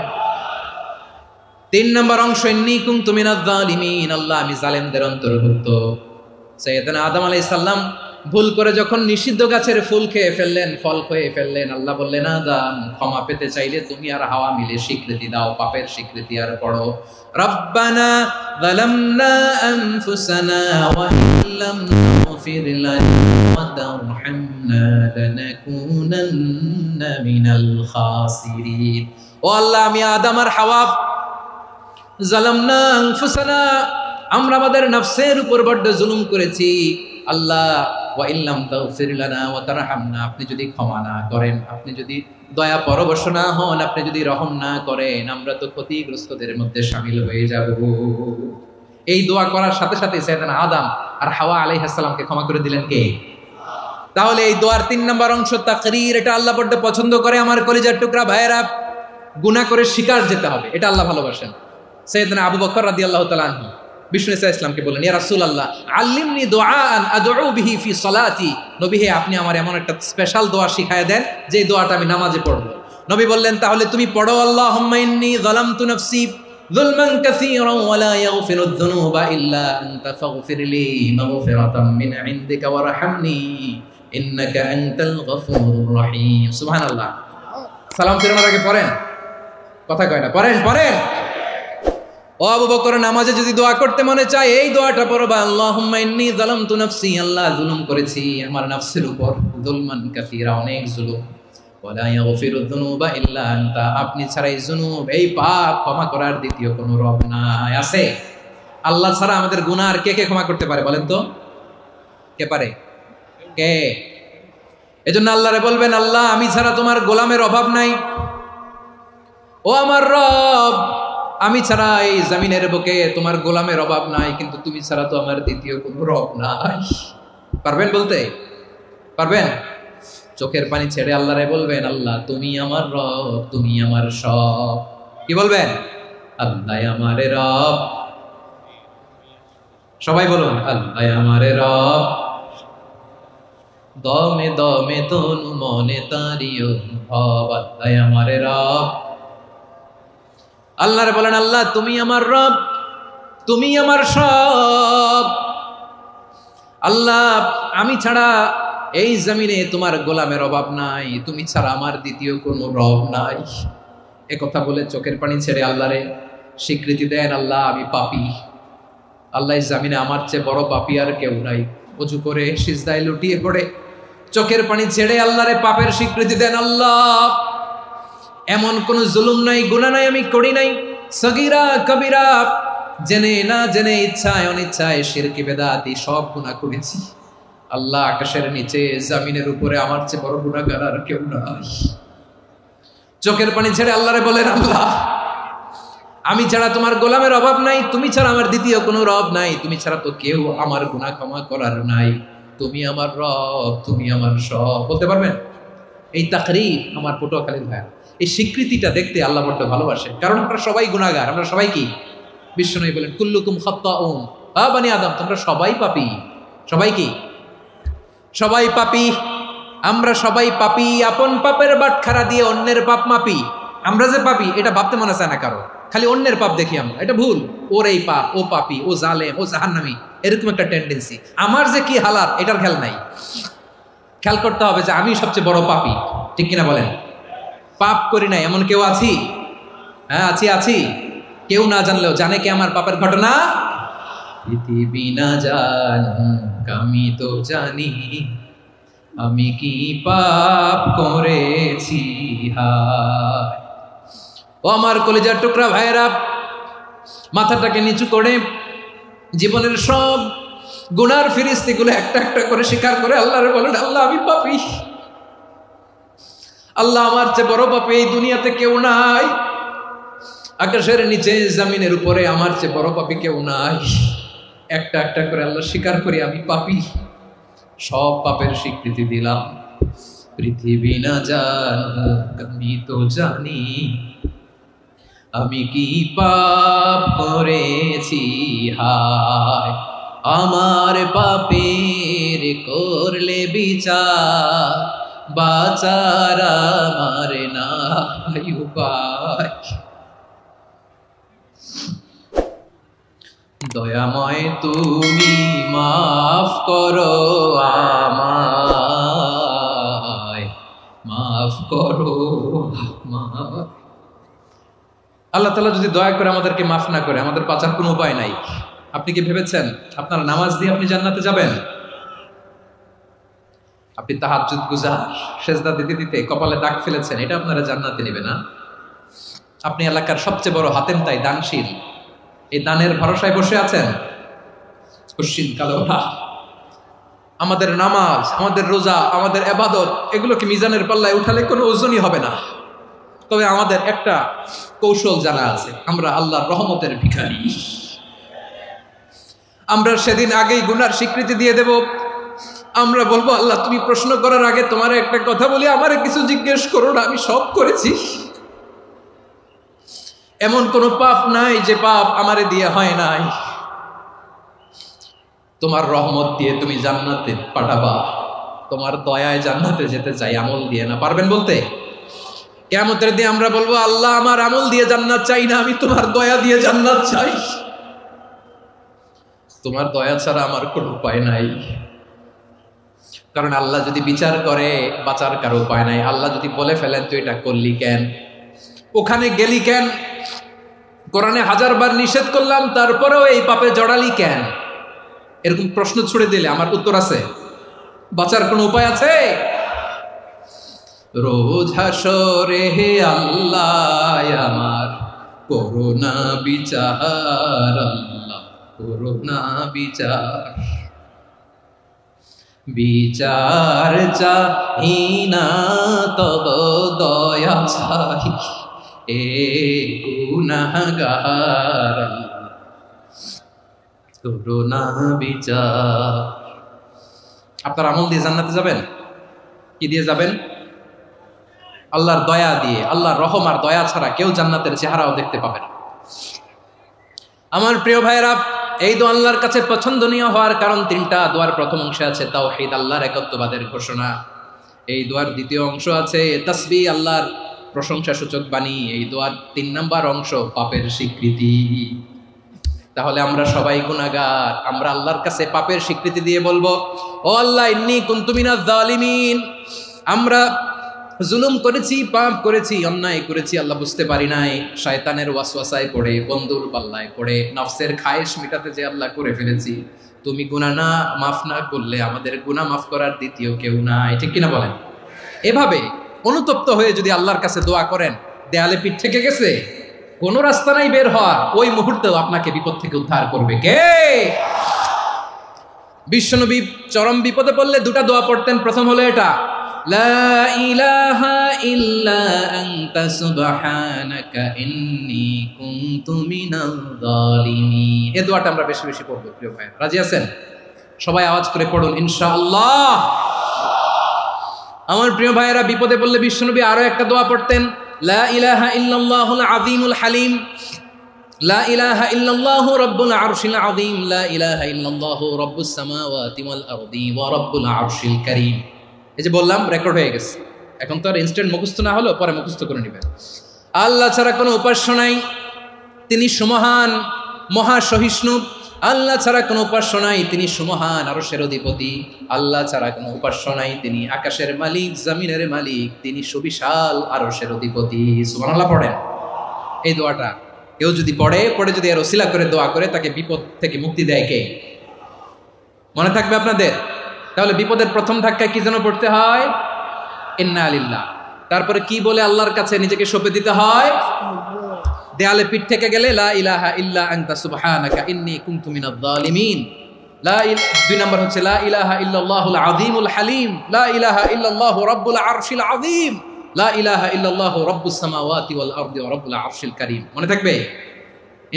তিন নম্বর অংশ ইন্নী কুনতু মিনাজ জালিমিন, আল্লাহ আমি জালেমদের অন্তর্ভুক্ত। সাইয়েদনা আদম আলাইহিস সালাম ভুল করে যখন নিষিদ্ধ গাছের ফুল খেয়ে ফেললেন, ফল খেয়ে ফেললেন, আল্লাহ বললেন আদম ক্ষমা পেতে চাইলে তুমি আর হাওয়া মিলে স্বীকৃতি দাও, পাপের স্বীকৃতি আর পড়ো রব্বানা যালামনা আনফুসানা ওয়া ইল্লাম তাগফির লানা ওয়া তারহামনা লানাকুনান্না মিনাল খাসিরিন। ও আল্লাহ আমি আদম আর হাওয়া জালামনা আনফুসানা, আমরা আমাদের নফসের উপর বড় জুলুম করেছি। আল্লাহ ওয়া ইল্লাম তাগফির লানা ওয়া তারহামনা, আপনি যদি ক্ষমা না করেন, আপনি যদি দয়া পরবশ না হন, আপনি যদি রহম না করেন, আমরা তো ক্ষতিগ্রস্তদের মধ্যে শামিল হয়ে যাব। এই দোয়া করার সাথে সাথে সাইয়েদনা আদম আর হাওয়া আলাইহিস সালামকে ক্ষমা করে দিলেন কে? তাহলে এই দোয়ার তিন নম্বর অংশ তাকরীর, এটা আল্লাহ বড় পছন্দ করে। আমার কলিজার টুকরা ভাইয়েরা, গুনাহ করে শিকার যেতে হবে, এটা আল্লাহ ভালোবাসেন। সাইয়েদনা আবু বকর রাদিয়াল্লাহু তাআলা আনহু বিষ্ণু ইসা ইসলামকে বললেন, ইয়া রাসূলুল্লাহ আল্লিমনি দুআআন আদউ বিহি ফি সালাতি, নবী হে আপনি আমার এমন একটা স্পেশাল দোয়া শিখায় দেন যে দোয়াটা আমি নামাজে পড়ব। নবী বললেন তাহলে তুমি পড়ো আল্লাহুম্মা ইন্নী যালামতু নাফসি যুলমান কাসীরান ওয়া লা ইয়াগফিরুয যুনুবা ইল্লা আনতা ফাগফিরলি মাগফিরাতাম মিন ইনদিকা ওয়ারহামনি ইন্নাকা আনতাল গফুরুর রহিম। সুবহানাল্লাহ। সালাম ফিরানোর আগে পড়েন, কথা কয় না, পড়েন পড়েন। ও আবু বকর, নামাজে যদি দোয়া করতে মনে চায় এই দোয়াটা পড়বা, আল্লাহুম্মা ইন্নী যালামতু নাফসি, আল্লাহ জুলুম করেছি আমার নফসের উপর, যুলমান কাসীরা অনেক জুলুম, ওয়ালা ইয়াগফিরুয যুনুবা ইল্লা আনতা, আপনি ছাড়া এই যুনুব, এই পাপ ক্ষমা করার দ্বিতীয় কোনো রব নাই। আছে? আল্লাহ ছাড়া আমাদের গুনাহ আর কে কে ক্ষমা করতে পারে বলেন তো? কে পারে? কে? এজন্য আল্লাহরে বলবেন, আল্লাহ আমি ছাড়া তোমার গোলামের অভাব নাই। ও আমার রব, আমি ছাড়া এই জমিনের বুকে তোমার গোলামের অভাব নাই, কিন্তু তুমি ছাড়া তো আমার দ্বিতীয় কোনো রব নাই। পারবেন বলতে? পারবেন? চোখের পানি ছেড়ে আল্লাহরে বলবেন, আল্লাহ তুমি আমার রব, তুমি আমার সব। কি বলবেন? আল্লাহ আমারে রব। সবাই বলুন, আল্লাহ আমারে রব। দমে দমে তনু মনে তারি অনুভব, আল্লাহ আমারে রব। আল্লাহরে বলেন, আল্লাহ তুমি আমার রব, তুমি আমার সব। আল্লাহ আমি ছাড়া এই জমিনে তোমার গোলামের অভাব নাই, তুমি ছাড়া আমার দ্বিতীয় কোনো রব নাই। একথা বলে চোখের পানি ছেড়ে আল্লাহরে স্বীকৃতি দেন, আল্লাহ আমি পাপী। আল্লাহ এই জমিনে আমার চেয়ে বড় পাপী আর কেউ নাই। ওযু করে সিজদায় লুটিয়ে পড়ে চোখের পানি ছেড়ে আল্লাহরে পাপের স্বীকৃতি দেন, আল্লাহ এমন কোন জুলুম নাই, গুনাহ নাই আমি করি নাই, সগীরা কবিরা, জেনে না জেনে, ইচ্ছায় অনিচ্ছায়, শিরকি বেদাতি সব গুনাহ করেছি। আল্লাহ আকাশের নিচে জমিনের উপরে আমার চেয়ে বড় গুনাহগার আর কেউ নাই। চোখের পানি ছেড়ে আল্লাহরে বলেন, আল্লাহ আমি ছাড়া তোমার গোলামের অভাব নাই, তুমি ছাড়া আমার দ্বিতীয় কোনো রব নাই, তুমি ছাড়া তো কেউ আমার গুনাহ ক্ষমা করার নাই, তুমি আমার রব, তুমি আমার সব। বলতে পারবেন? এই তাকরীর আমার পটুয়াখালীর ভাইয়া, এই স্বীকৃতিটা দেখতে আল্লাহ বড্ড ভালোবাসে, কারণ আমরা সবাই গুনাহগার। আমরা সবাই কি? বিশ্বনবী বলেন, কুল্লুকুম খাত্তাউন, বানি আদম তোমরা সবাই পাপী। সবাই কি? সবাই পাপী। আমরা সবাই পাপী। আপন পাপের বাটখারা দিয়ে অন্যের পাপ মাপি। আমরা যে পাপী এটা ভাবতে মনে চায় না কারো, খালি অন্যের পাপ দেখি আমরা, এটা ভুল। ওর এই পাপ, ও পাপী, ও জালেম, ও জাহান্নামী, এরকম একটা টেন্ডেন্সি। আমার যে কি হালাত এটার খেয়াল নাই। খেয়াল করতে হবে যে আমি সবচেয়ে বড় পাপী, ঠিক কিনা বলেন? পাপ করি নাই এমন কেউ আছি? হ্যাঁ আছি। কেউ না জানলেও জানে কে আমার পাপের ঘটনা? পৃথিবী না জানুক আমি তো জানি, আমি কি পাপ করেছি হায়। ও আমার কলিজার টুকরা ভাইরা, মাথাটাকে নিচু করে জীবনের সব গুনার ফিরিস্তিগুলো একটা একটা করে স্বীকার করে আল্লাহরে বলেন, আল্লাহ আমি পাপী। আল্লাহ আমার চেয়ে বড় পাপী এই দুনিয়াতে কেউ নাই। আকাশের নিচে জমিনের উপরে আমার চেয়ে বড় পাপী কেউ নাই। একটা একটা করে আল্লাহ স্বীকার করি আমি পাপী। সব পাপের স্বীকৃতি দিলাম। পৃথিবী না জানুক আমি তো জানি, আমি কি পাপ করেছি হায়। আমার পাপের করলে বিচার, বাঁচার আমার নাই উপায়। দয়াময় তুমি মাফ করো আমায়, মাফ করো আমায়। আল্লাহ তাআলা যদি দয়া করে আমাদেরকে মাফ না করে, আমাদের বাঁচার কোনো উপায় নাই। আপনি কি ভেবেছেন আপনার নামাজ দিয়ে আপনি জান্নাতে যাবেন? আপনি তাহাজ্জুদ গুজার, সেজদা দিতে দিতে কপালে দাগ ফেলেছেন, এটা আপনারা জান্নাতে নেবে না? আপনি এলাকার সবচেয়ে বড় হাতেম তাই দানশীল, এই দানের ভরসায় বসে আছেন, খুশিন কালো না। আমাদের নামাজ, আমাদের রোজা, আমাদের ইবাদত, এগুলোকে মিজানের পাল্লায় উঠালে কোনো ওজনই হবে না। তবে আমাদের একটা কৌশল জানা আছে, আমরা আল্লাহর রহমতের ভিখারি। আমরা সেদিন আগেই গুনার স্বীকৃতি দিয়ে দেব। আমরা বলবো, আল্লাহ তুমি প্রশ্ন করার আগে তোমার একটা কথা বলি, আমারে কিছু জিজ্ঞেস করো না, আমি সব করেছি। এমন কোন পাপ নাই যে পাপ আমারে দিয়ে হয় নাই। তোমার রহমত দিয়ে তুমি জান্নাতে পাঠাবা, তোমার দয়ায় জান্নাতে যেতে চাই, আমল দিয়ে না। পারবেন বলতে? কিয়ামতের দিন আমরা বলবো, আল্লাহ আমার আমল দিয়ে জান্নাত চাই না, আমি তোমার দয়া দিয়ে জান্নাত চাই। তোমার দয়া ছাড়া আমার কোনো উপায় নাই। কারণ আল্লাহ যদি বিচার করে বাঁচার কারো উপায় নাই। আল্লাহ যদি বলে ফেলেন তুই এটা করলি কেন, ওখানে গেলি কেন, কোরআনে 1000 বার নিষেধ করলাম তারপরেও এই পাপে জড়ালি কেন, এরকম প্রশ্ন ছুড়ে দিলে আমার উত্তর আছে? বাঁচার কোনো উপায় আছে? রোজ হাসরে হে আল্লাহ আমার করুণা বিচার, আল্লাহ করুণা বিচার। বিচার চাহি না তব দয়া চাহি, এ গুনাহগার আল্লাহ করুণা বিচার। আপনার আমল দিয়ে জান্নাতে যাবেন? কি দিয়ে যাবেন? আল্লাহর দয়া দিয়ে। আল্লাহর রহম আর দয়া ছাড়া কেউ জান্নাতের চেহারাও দেখতে পাবে না। আমার প্রিয় ভাইরা, এই দোয়া আল্লাহর কাছে পছন্দনীয় হওয়ার কারণ তিনটা। দোয়ার প্রথম অংশে আছে তাওহীদ, আল্লাহর একত্ববাদের ঘোষণা। এই দোয়ার দ্বিতীয় অংশ আছে তাসবিহ, আল্লাহর প্রশংসা সূচক বাণী। এই দোয়ার 3 নাম্বার অংশ পাপের স্বীকৃতি। তাহলে আমরা সবাই গুনাহগার, আমরা আল্লাহর কাছে পাপের স্বীকৃতি দিয়ে বলবো, ও আল্লাহ ইন্নী কুনতু মিনাজ জালিমিন, আমরা জুলুম করেছি, পাপ করেছি, অন্যায় করেছি, আল্লাহ বুঝতে পারি নাই, শয়তানের ওয়াসওয়াসায় পড়ে, বন্ধুর পাল্লায় পড়ে, নফসের খায়েশ মেটাতে যে আল্লাহ করে ফেলেছি। তুমি গুনাহ না মাফ না করলে আমাদের গুনাহ মাফ করার দ্বিতীয় কেউ নাই, ঠিক কিনা বলেন? এভাবে অনুতপ্ত হয়ে যদি আল্লাহর কাছে দোয়া করেন, দেয়ালে পিঠ থেকে গেছে, কোনো রাস্তা নাই বের হওয়ার, ওই মুহূর্তেও আপনাকে বিপদ থেকে উদ্ধার করবে কে? বিশ্বনবী চরম বিপদে পড়লে দুটা দোয়া পড়তেন। প্রথম হলো এটা, লা ইলাহা ইল্লা আনতা সুবহানাকা ইন্নী কুনতু মিনাল জালিমিন। এই দোয়াটা আমরা বেশি বেশি পড়ব প্রিয় ভাই। রাজি আছেন? সবাই আওয়াজ করে পড়ুন ইনশাআল্লাহ। আমার প্রিয় ভাইয়েরা, বিপদে পড়লে বিশ্বনবী আরো একটা দোয়া পড়তেন, লা ইলাহা ইল্লাল্লাহুল আযীমুল হালিম, লা ইলাহা ইল্লাল্লাহু রাব্বুল আরশিল আযীম, লা ইলাহা ইল্লাল্লাহু রাব্বুস সামাওয়াতি ওয়াল আরদি ওয়া রাব্বুল আরশিল কারীম। এই যে বললাম, রেকর্ড হয়ে গেছে। এখন তো আর ইনস্ট্যান্ট মুখস্থ না হলো, পরে মুখস্থ করে নেবেন। আল্লাহ ছাড়া কোনো উপাস্য নাই, তিনি সুমহান, মহাসহিষ্ণু। আল্লাহ ছাড়া কোনো উপাস্য নাই, তিনি সুমহান, আরশের অধিপতি। আল্লাহ ছাড়া কোনো উপাস্য নাই, তিনি আকাশের মালিক, জমিনের মালিক, তিনি সুবিশাল, আরশের অধিপতি। সুবহানাল্লাহ পড়েন এই দোয়াটা। কেউ যদি পড়ে যদি এর ওসিলা করে দোয়া করে, তাকে বিপদ থেকে মুক্তি দেয় কে? মনে থাকবে আপনাদের? তাহলে বিপদের প্রথম ধাক্কায় কি যেন পড়তে হয়? ইন্না লিল্লাহ। তারপরে কি বলে আল্লাহর কাছে নিজেকে সঁপে দিতে হয়? দেয়ালে পিঠ থেকে গেলে লা ইলাহা ইল্লা আনতা সুবহানাকা ইন্নী কুনতু মিনাজ জালিমিন। দুই নম্বর হচ্ছে লা ইলাহা ইল্লাল্লাহুল আযীমুল হালিম, লা ইলাহা ইল্লাল্লাহু রাব্বুল আরশিল আযীম, লা ইলাহা ইল্লাল্লাহু রাব্বুস সামাওয়াতি ওয়াল আরদি ওয়া রাব্বুল আরশিল কারীম। মনে থাকবে?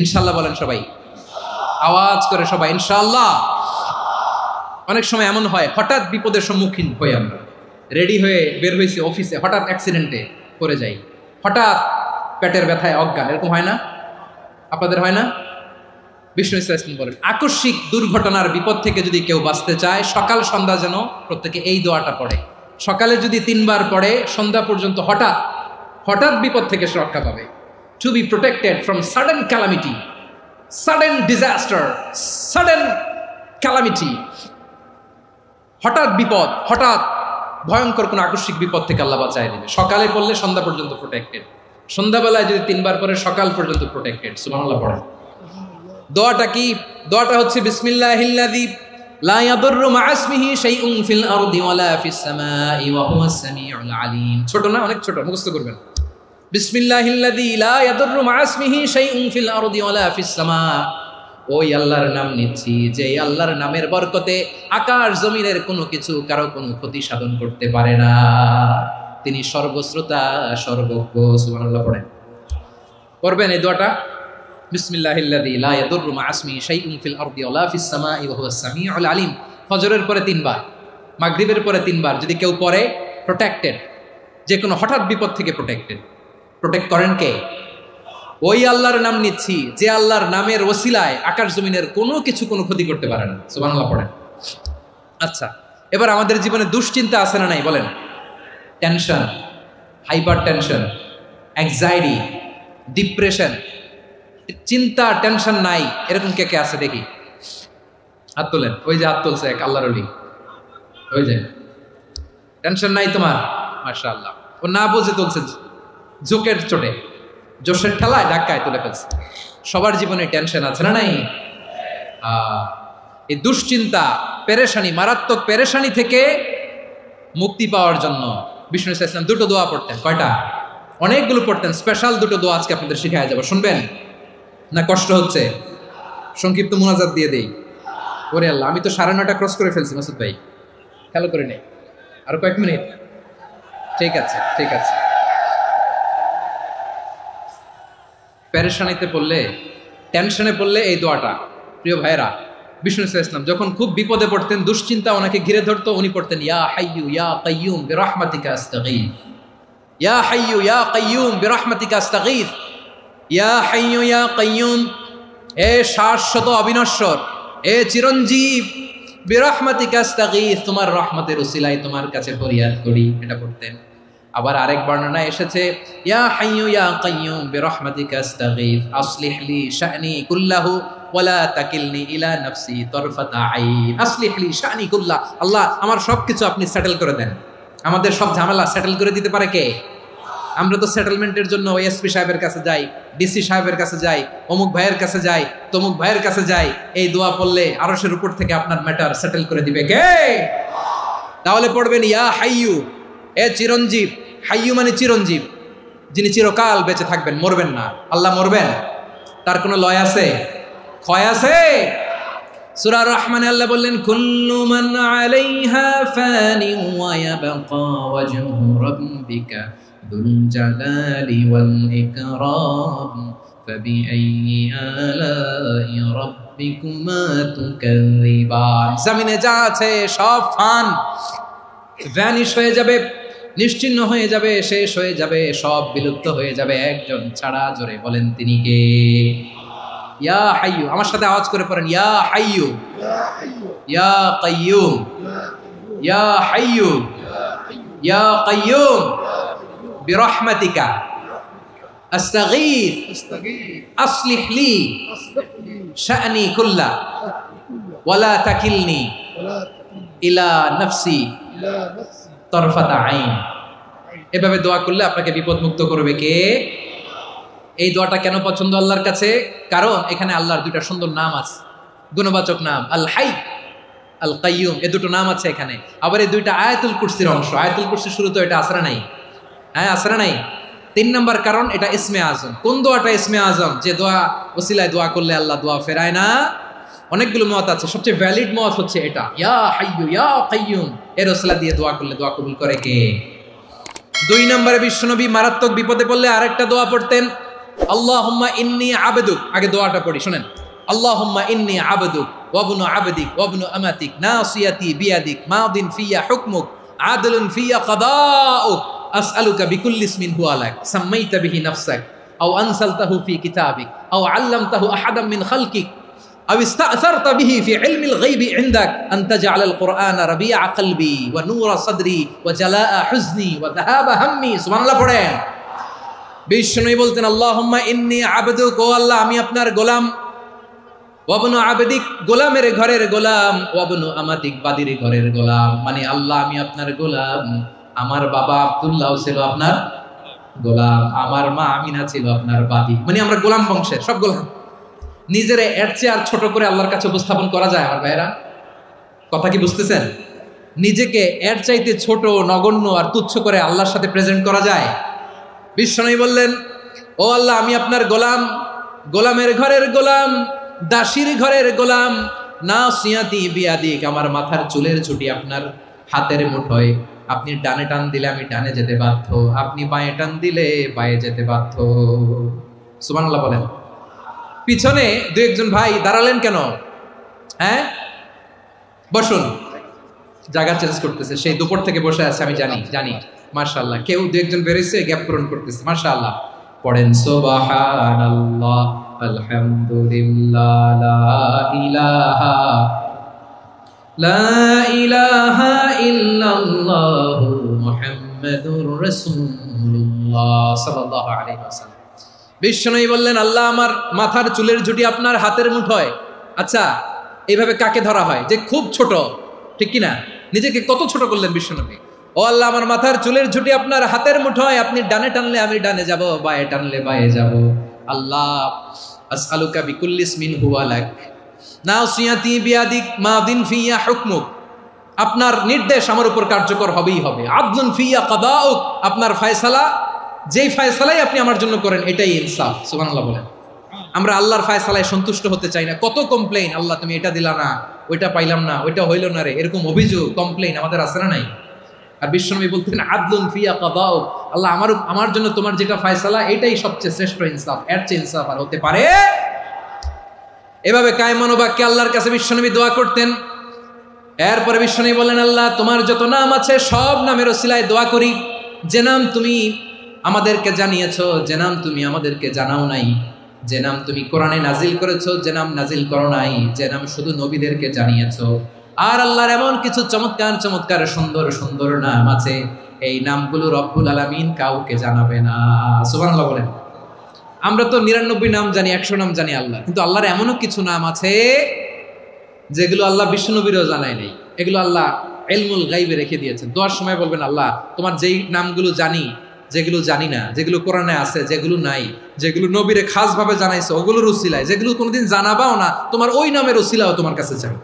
ইনশাআল্লাহ বলেন সবাই, আওয়াজ করে সবাই ইনশাআল্লাহ। অনেক সময় এমন হয়, হঠাৎ বিপদের সম্মুখীন হই, আমরা রেডি হয়ে বের হয়েছি অফিসে, হঠাৎ অ্যাক্সিডেন্টে পড়ে যাই, হঠাৎ পেটের ব্যথায় অজ্ঞান, এরকম হয় না? আপনাদের হয় না? বিষ্ণু ইসলাম বলেন, আকস্মিক দুর্ঘটনার বিপদ থেকে যদি কেউ বাঁচতে চায়, সকাল সন্ধ্যা যেন প্রত্যেকে এই দোয়াটা পড়ে। সকালে যদি 3 বার পড়ে, সন্ধ্যা পর্যন্ত হঠাৎ বিপদ থেকে সে রক্ষা পাবে। To be protected from sudden calamity, sudden disaster, sudden calamity. হঠাৎ বিপদ, হঠাৎ ভয়ঙ্কর কোন আকস্মিক বিপদ থেকে আল্লাহ বাঁচায় দেবে। সকালে পড়লে সন্ধ্যা পর্যন্ত প্রোটেক্টেড, সন্ধ্যাবেলায় যদি 3 বার পরে সকাল পর্যন্ত প্রোটেক্টেড। সুবহানাল্লাহ পড়ে। দোয়াটা কি? দোয়াটা হচ্ছে বিসমিল্লাহিল্লাযী লা ইয়াদুররু মা ইসমিহি শাইউন ফিল আরদি ওয়ালা ফিস সামাই ওয়া হুয়াস সামিউল আলীম। ছোট না? অনেক ছোট, মুখস্থ করবেন। বিসমিল্লাহিল্লাযী লা ইয়াদুররু মা ইসমিহি শাইউন ফিল আরদি ওয়ালা ফিস সামা। ওই আল্লাহর নাম নিচ্ছি, যে আল্লাহর নামের বরকতে আকাশ জমিনের কোনো কিছু কারো কোনো ক্ষতি সাধন করতে পারে না। তিনি সর্বশ্রোতা, সর্বজ্ঞ। সুবহানাল্লাহ পড়েন। পড়বেন এই দোয়াটা, বিসমিল্লাহিল্লাযী লা ইয়াদুররু মা ইসমিহি শাইউন ফিল আরদি ওয়ালা ফিস সামাই ওয়া হুয়াস সামিউল আলীম। ফজরের পরে 3 বার, মাগরিবের পরে 3 বার যদি কেউ পড়ে, প্রোটেক্টেড, যে কোনো হঠাৎ বিপদ থেকে প্রোটেক্টেড। প্রোটেক্ট করেন কে? ওই আল্লাহর নাম নিচ্ছি, যে আল্লাহর নামের ওসিলায় আকাশ জমিনের কোনো কিছু কোনো ক্ষতি করতে পারে না। সুবহানাল্লাহ পড়েন। আচ্ছা, এবার আমাদের জীবনে দুশ্চিন্তা আছে না নাই বলেন? Tension, hyper tension, anxiety, depression, চিন্তা, টেনশন নাই, এরকম কে কে আছে দেখি? হাত তোলেন। ওই যে হাত তুলছে এক আল্লাহর ওলি, ওই যে। টেনশন নাই তোমার? মাশাআল্লাহ। ও না বুঝে তুলছে, জোকের চোটে, জোশের ঠেলায় ধাক্কায় তুলে ফেলছে। সবার জীবনে টেনশন আছে না নাই? এই দুশ্চিন্তা, পেরেশানি, মারাত্মক পেরেশানি থেকে মুক্তি পাওয়ার জন্য বিষ্ণু ইসলাম দুটো দোয়া পড়তেন। কয়টা? অনেকগুলো পড়তেন। স্পেশাল দুটো দোয়া আজকে আপনাদের শিখায় যাবো, শুনবেন না? কষ্ট হচ্ছে? সংক্ষিপ্ত মুনাজাত দিয়ে দেই। ওরে আল্লাহ, আমি তো 9:30 ক্রস করে ফেলছি মাসুদ ভাই, খেয়াল করে নেই। আরো কয়েক মিনিট? ঠিক আছে, ঠিক আছে। পেরেশানিতে পড়লে, টেনশনে পড়লে এই দোয়াটা, প্রিয় ভাইরা, বিষ্ণু ইসলাম যখন খুব বিপদে পড়তেন, দুশ্চিন্তা ওনাকে ঘিরে ধরতো, উনি পড়তেন ইয়া হাইয়ু ইয়া কাইয়ুম বিরহমাতিকা আস্তাগীথ, ইয়া হাইয়ু ইয়া কাইয়ুম বিরহমাতিকা আস্তাগীথ, ইয়া হাইয়ু ইয়া কাইয়ুম, এ শাশ্বত অবিনশ্বর, এ চিরঞ্জীব, বিরহমাতিকা আস্তাগীথ, তোমার রহমতের উসিলায় তোমার কাছে ফরিয়াদ করি। এটা পড়তেন। আবার আরেক বর্ণনায় এসেছে ইয়া হাইয়ু ইয়া কাইয়ুম বিরহমাতিকা আস্তাগীথ আসলিহ লি শা'নি কুল্লাহু ওয়ালা তাকিলনি ইলা নাফসি তারফাতা আইন। আসলিহ লি শা'নি কুল্লাহ, আল্লাহ আমার সবকিছু আপনি সেটেল করে দেন। আমাদের সব ঝামেলা সেটেল করে দিতে পারে কে? আমরা তো সেটেলমেন্টের জন্য এসপি সাহেবের কাছে যাই, ডিসি সাহেবের কাছে যাই, অমুক ভাইয়ের কাছে যাই, তমুক ভাইয়ের কাছে যাই। এই দোয়া পড়লে আরশের উপর থেকে আপনার ম্যাটার সেটেল করে দিবে কে? তাহলে পড়বেন ইয়া হাইয়ু, এ চিরঞ্জীব। হাইয়ু মানে চিরঞ্জীব, যিনি চিরকাল বেঁচে থাকবেন, মরবেন না। আল্লাহ মরবেন? তার কোনো লয় আছে? ক্ষয় আছে? সূরা রহমানে আল্লাহ বললেন কুল্লু মান আলাইহা ফানি ওয়া ইয়াবকা ওয়াজহু রাব্বিকা যুল জালালি ওয়াল ইকরাম ফাবিআইয়ি আলাই রাব্বিকুমা তুকাযিবান। জমিনে যা আছে সব ফান, ভ্যানিশ হয়ে যাবে, নিশ্চিহ্ন হয়ে যাবে, শেষ হয়ে যাবে, সব বিলুপ্ত হয়ে যাবে, একজন ছাড়া। জোরে বলেন তিনি কে? ইয়া হাইয়ু। আমার সাথে আওয়াজ করে পড়েন ইয়া হাইয়ু ইয়া কাইয়ুম ইয়া হাইয়ু ইয়া কাইয়ুম বিরহমাতিকা আস্তাগীথ আসলিহ লি শা'নি কুল্লা ওয়ালা তাকিলনি ইলা নাফসি তরফাতা আইন। এভাবে দোয়া করলে আপনাকে বিপদ মুক্ত করবে কে? এই দোয়াটা কেন পছন্দ আল্লাহর কাছে? কারণ এখানে আল্লাহর দুইটা সুন্দর নাম আছে, গুণবাচক নাম, আল হাই, আল কাইয়ুম, এই দুটো নাম আছে এখানে। আবার এই দুইটা আয়াতুল কুরসির অংশ। আয়াতুল কুরসির শুরুতে এটা আসরা নাই? হ্যাঁ, আসরা নাই। 3 নম্বর কারণ, এটা ইসমে আজম। কোন দোয়াটা ইসমে আজম? যে দোয়া ওসিলায় দোয়া করলে আল্লাহ দোয়া ফেরায় না। অনেকগুলো মত আছে, সবচেয়ে ভ্যালিড মত হচ্ছে এটা, ইয়া হাইয়ু ইয়া কাইয়ুম, এর ওসিলা দিয়ে দোয়া করলে দোয়া কবুল করে কে? 2 নম্বরে বিশ্বনবী মারাত্মক বিপদে পড়লে আরেকটা দোয়া পড়তেন, আল্লাহুম্মা ইন্নী আবদুক। আগে দোয়াটা পড়ি, শুনেন। আল্লাহুম্মা ইন্নী আবদুক ওয়া ইবনু আবদিক ওয়া ইবনু আমাতিক নাসিয়াতি বিয়াদিক মাদিন ফিয়া হুকমুক আদলুন ফিয়া কাদাউক আসআলুকা বিকুল্লি ইসমিন হুয়া লাক সাম্মাইতা বিহি নাফসাক আও আনসালতাহু ফি কিতাবিক আও আল্লামতাহু আহাদাম মিন খালকিক আও ইস্তা'সারতা বিহি ফি ইলমিল গায়বি ইনদাক আন তাজআলাল কুরআনা রাবিআ কলবি ওয়া নূরা সাদরি ওয়া জালাআ হুজনি ওয়া যাহাবা হাম্মি। সুবহানাল্লাহ পড়েন। বিষ্ণুই বলতেন আল্লাহুম্মা ইন্নী আবদুক, ও আল্লাহ আমি আপনার গোলাম, ওয়া ইবনু আবদিক, গোলামের ঘরের গোলাম, ওয়া ইবনু আমাতিক, বাদির ঘরের গোলাম। মানে আল্লাহ আমি আপনার গোলাম। আমার বাবা আব্দুল্লাহ ছিল আপনার গোলাম, আমার মা আমিনা ছিল আপনার বাদী। মানে আমরা গোলাম বংশের, সব গোলাম। নিজের এর চেয়ে আর ছোট করে আল্লাহর কাছে উপস্থাপন করা যায় আমার ভাইরা? কথা কি বুঝতেছেন? নিজেকে এর চাইতে ছোট, নগণ্য আর তুচ্ছ করে আল্লাহর সাথে প্রেজেন্ট করা যায়? বিশ্বনবী বললেন ও আল্লাহ আমি আপনার গোলাম, গোলামের ঘরের গোলাম, দাসীর ঘরের গোলাম, নাসিয়াতি বিয়াদিক, আমার মাথার চুলের ছুটি আপনার হাতের মুঠোয়। আপনি ডানে টান দিলে আমি ডানে যেতে বাধ্য, আপনি বাঁয়ে টান দিলে বাঁয়ে যেতে বাধ্য। সুবহানাল্লাহ বলেন। পিছনে 2-1 ভাই দাঁড়ালেন কেন? হ্যাঁ, বসুন। জায়গা চেঞ্জ করতেছে, সেই দুপুর থেকে বসে আছে আমি জানি। মাশাআল্লাহ, কেউ 2-1 বেরিয়েছে, গ্যাপ পূরণ করতেছে। মাশাআল্লাহ। পড়েন সুবহানাল্লাহ আলহামদুলিল্লাহ লা ইলাহা ইল্লাল্লাহ মুহাম্মাদুর রাসূলুল্লাহ সাল্লাল্লাহু আলাইহি ওয়াসাল্লাম। বিশ্বনবী বললেন আল্লাহ আমার মাথার চুলের ঝুঁটি আপনার হাতের মুঠোয়। আচ্ছা, এইভাবে কাকে ধরা হয়? যে খুব ছোট, ঠিক কিনা? নিজেকে কত ছোট করলেন বিশ্বনবী। ও আল্লাহ আমার মাথার চুলের ঝুঁটি আপনার হাতের মুঠোয়, আপনি ডানে টানলে আমি ডানে যাব, বাঁয়ে টানলে বাঁয়ে যাব। আল্লাহ আসআলুকা বিকুল্লি ইসমিন হুয়া লাক নাসিয়াতি বিয়াদিক মাদিন ফিয়া হুকমুক আপনার নির্দেশ আমার উপর কার্যকর হবেই হবে। আদলুন ফিয়া কাদাউক, আপনার ফায়সালা, যেই ফায়সালাই আপনি আমার জন্য করেন এটাই ইনসাফ। সুবহানাল্লাহ বলেন। আমরা আল্লাহর ফায়সালায় সন্তুষ্ট হতে চাই না। কত কমপ্লেইন, আল্লাহ তুমি এটা দিলা না, ওইটা পাইলাম না, ওইটা হইল না রে, এরকম অভিযোগ কমপ্লেইন আমাদের আছে না নাই? আর বিশ্বনবী বলতেন আদলুন ফিয়া কাদাউক, আল্লাহ আমার জন্য তোমার যেটা ফায়সালা এটাই সবচেয়ে শ্রেষ্ঠ ইনসাফ, এর চেয়ে ইনসাফ আর হতে পারে? এভাবে কায়মান বাক্যে আল্লাহর কাছে বিশ্বনবী দোয়া করতেন। এরপরে বিশ্বনবী বললেন, আল্লাহ তোমার যত নাম আছে সব নামের ওসিলায় দোয়া করি, যে নাম তুমি আমাদেরকে জানিয়েছো, যে নাম তুমি আমাদেরকে জানাও নাই, যে নাম তুমি কোরআনে নাজিল করেছো, যে নাম নাজিল করো নাই, যে নাম শুধু নবীদেরকে জানিয়েছো। আর আল্লাহর এমন কিছু চমৎকার চমৎকার সুন্দর সুন্দর নাম আছে, এই নামগুলো রব্বুল আলামিন কাউকে জানাবে না। সুবহানাল্লাহ বলেন। আমরা তো 99 নাম জানি, 100 নাম জানি আল্লাহ, কিন্তু আল্লাহর এমনও কিছু নাম আছে যেগুলো আল্লাহ বিশ্বনবীরও জানায় নেই। এগুলো আল্লাহ ইলমুল গায়বে রেখে দিয়েছেন। দোয়ার সময় বলবেন, আল্লাহ তোমার যেই নামগুলো জানি, যেগুলো জানি না, যেগুলো কোরআনে আছে, যেগুলো নাই, যেগুলো নবীরে খাসভাবে জানাইছো ওগুলোর উসিলায়, যেগুলো কোনোদিন জানাবাও না তোমার ওই নামের উসিলাও তোমার কাছে চাই।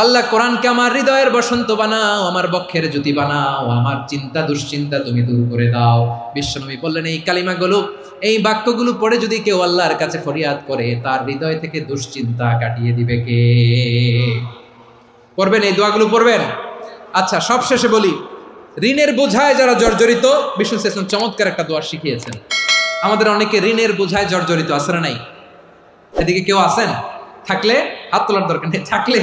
আল্লাহ কোরআনকে আমার হৃদয়ের বসন্ত বানাও, আমার বক্ষের জ্যোতি বানাও, আমার চিন্তা দুশ্চিন্তা তুমি দূর করে দাও। বিশ্বনবী বললেন, এই কালিমাগুলো, এই বাক্যগুলো পড়ে যদি কেউ আল্লাহর কাছে ফরিয়াদ করে, তার হৃদয় থেকে দুশ্চিন্তা কাটিয়ে দিবে কে? পড়বেন, এই দোয়াগুলো পড়বেন। আচ্ছা, সবশেষে বলি, ঋণের বোঝায় যারা জর্জরিত, বিষ্ণু ইসলাম চমৎকার একটা দোয়া শিখিয়েছেন। আমাদের অনেকে ঋণের বোঝায় জর্জরিত, আছে না নাই? এদিকে কেউ আছেন? থাকলে হাত তোলার দরকার নেই, থাকলে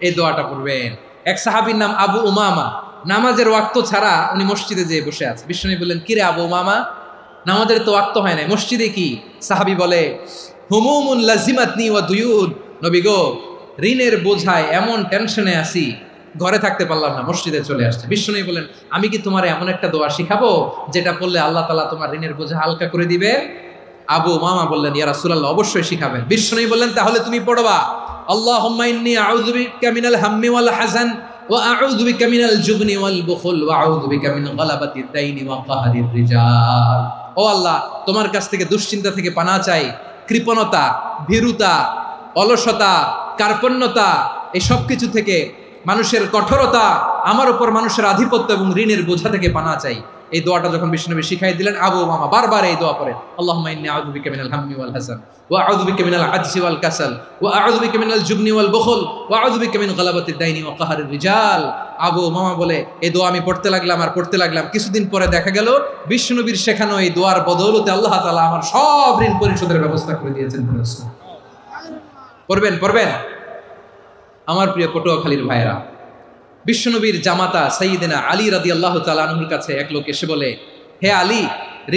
এই দোয়াটা পড়বেন। এক সাহাবীর নাম আবু উমামা, নামাজের ওয়াক্ত ছাড়া উনি মসজিদে যেয়ে বসে আছে। বিশ্বনবী বললেন, কিরে আবু উমামা, নামাজের তো ওয়াক্ত হয় না, মসজিদে কি? সাহাবী বলে, হুমুমুন লাজিমাতনি ওয়া দুয়ুন, নবী গো, ঋণের বোঝায় এমন টেনশনে আছি, ঘরে থাকতে পারলাম না, মসজিদে চলে আসছে। বিশ্বনবী বলেন, আমি কি তোমার এমন একটা দোয়া শিখাবো যেটা পড়লে আল্লাহ তাআলা তোমার ঋণের বোঝা হালকা করে দিবে? আবু উমামা বললেন, ইয়া রাসূলুল্লাহ, অবশ্যই শিখাবেন। বিশ্বনবী বললেন, তাহলে তুমি পড়বা, আল্লাহুম্মা ইন্নী আউযু বিকা মিনাল হাম্মি ওয়াল হাযান ওয়া আউযু বিকা মিনাল জুবনি ওয়াল বুখল ওয়া আউযু বিকা মিন গালাবাতিদ দাইনি ওয়া কাহরির রিজাল। ও আল্লাহ, তোমার কাছ থেকে দুশ্চিন্তা থেকে পানাহ চাই, কৃপণতা, ভীরুতা, অলসতা, কার্পণ্যতা, এই সব কিছু থেকে, মানুষের কঠোরতা, আমার উপর মানুষের আধিপত্য এবং ঋণের বোঝা থেকে পানাহ চাই। এই দোয়াটা যখন বিশ্বনবী শিখাই দিলেন, আবু উমামা বারবার এই দোয়া পড়েন, আল্লাহুম্মা ইন্নী আউযু বিকা মিনাল হাম্মি ওয়াল হাযান ওয়া আউযু বিকা মিনাল আজজি ওয়াল কাসাল ওয়া আউযু বিকা মিনাল জুবনি ওয়াল বুখল ওয়া আউযু বিকা মিন গালাবাতিদ দাইনি ওয়া কাহরির রিজাল। আবু উমামা বলে, এই দোয়া আমি পড়তে লাগলাম আর পড়তে লাগলাম, কিছুদিন পরে দেখা গেল বিশ্বনবীর শেখানো এই দোয়ার বদৌলতে আল্লাহ তাআলা আমার সব ঋণ পরিশোধের ব্যবস্থা করে দিয়েছেন। পড়বেন, পড়বেন। আমার প্রিয় পটুয়াখালীর ভাইরা, বিশ্বনবীর জামাতা সাইয়্যিদিনা আলী রাদিয়াল্লাহু তাআলা আনহুর কাছে এক লোক এসে বলে, হে আলী,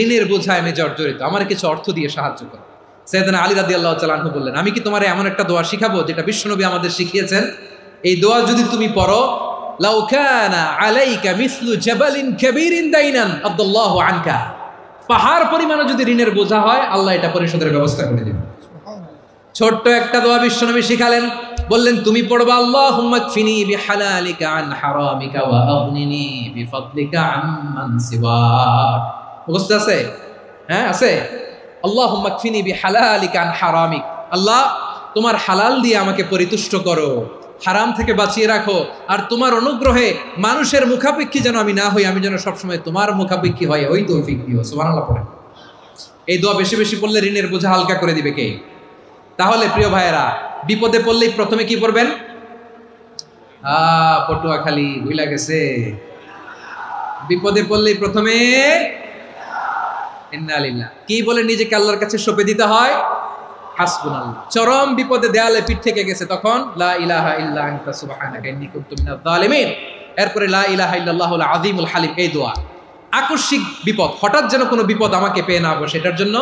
ঋণের বোঝায় আমি জর্জরিত, আমার কিছু অর্থ দিয়ে সাহায্য করো। সাইয়্যিদিনা আলী রাদিয়াল্লাহু তাআলা আনহু বললেন, আমি কি তোমারে এমন একটা দোয়া শিখাবো যেটা বিশ্বনবী আমাদের শিখিয়েছেন? এই দোয়া যদি তুমি পড়ো, লাউ কানা আলাইকা মিসলু জাবালিন কাবীরিন দাইনান আদাল্লাহু আনকা, পাহাড় পরিমাণে যদি ঋণের বোঝা হয়, আল্লাহ এটা পরিশোধের ব্যবস্থা করে দিবেন। ছোট্ট একটা দোয়া বিশ্বনবী শিখালেন, বললেন তুমি পড়বা, আল্লাহুম্মা কফিনি বিহালালিকা আন হারামিকা ওয়া আগনিনি বিফাদলিকা আম্মান সিওয়াক। মুখস্থ আছে? হ্যাঁ, আছে। আল্লাহুম্মা কফিনি বিহালালিকা আন হারামিক, আল্লাহ তোমার হালাল দিয়ে আমাকে পরিতুষ্ট করো, হারাম থেকে বাঁচিয়ে রাখো, আর তোমার অনুগ্রহে মানুষের মুখাপেক্ষী যেন আমি না হই, আমি যেন সবসময় তোমার মুখাপেক্ষী হই, ওই তৌফিক দিও। সুবহানাল্লাহ পড়েন। এই দোয়া বেশি বেশি পড়লে ঋণের বোঝা হালকা করে দিবে কে? তাহলে প্রিয় ভাইয়েরা, বিপদে পড়লেই প্রথমে কি পড়বেন? পটুয়াখালী ভুলা গেছে, বিপদে পড়লেই প্রথমে ইন্না লিল্লাহ কি বলে নিজেকে আল্লাহর কাছে সঁপে দিতে হয়? হাসবুনাল্লাহ। চরম বিপদে দেয়ালে পিঠ থেকে গেছে, তখন লা ইলাহা ইল্লা আনতা সুবহানাকা ইন্নী কুনতু মিনাজ জালিমিন। এরপরে লা ইলাহা ইল্লাল্লাহুল আযীমুল হালিম, এই দোয়া। আকস্মিক বিপদ, হঠাৎ যেন কোনো বিপদ আমাকে পেয়ে না বসে, এটার জন্য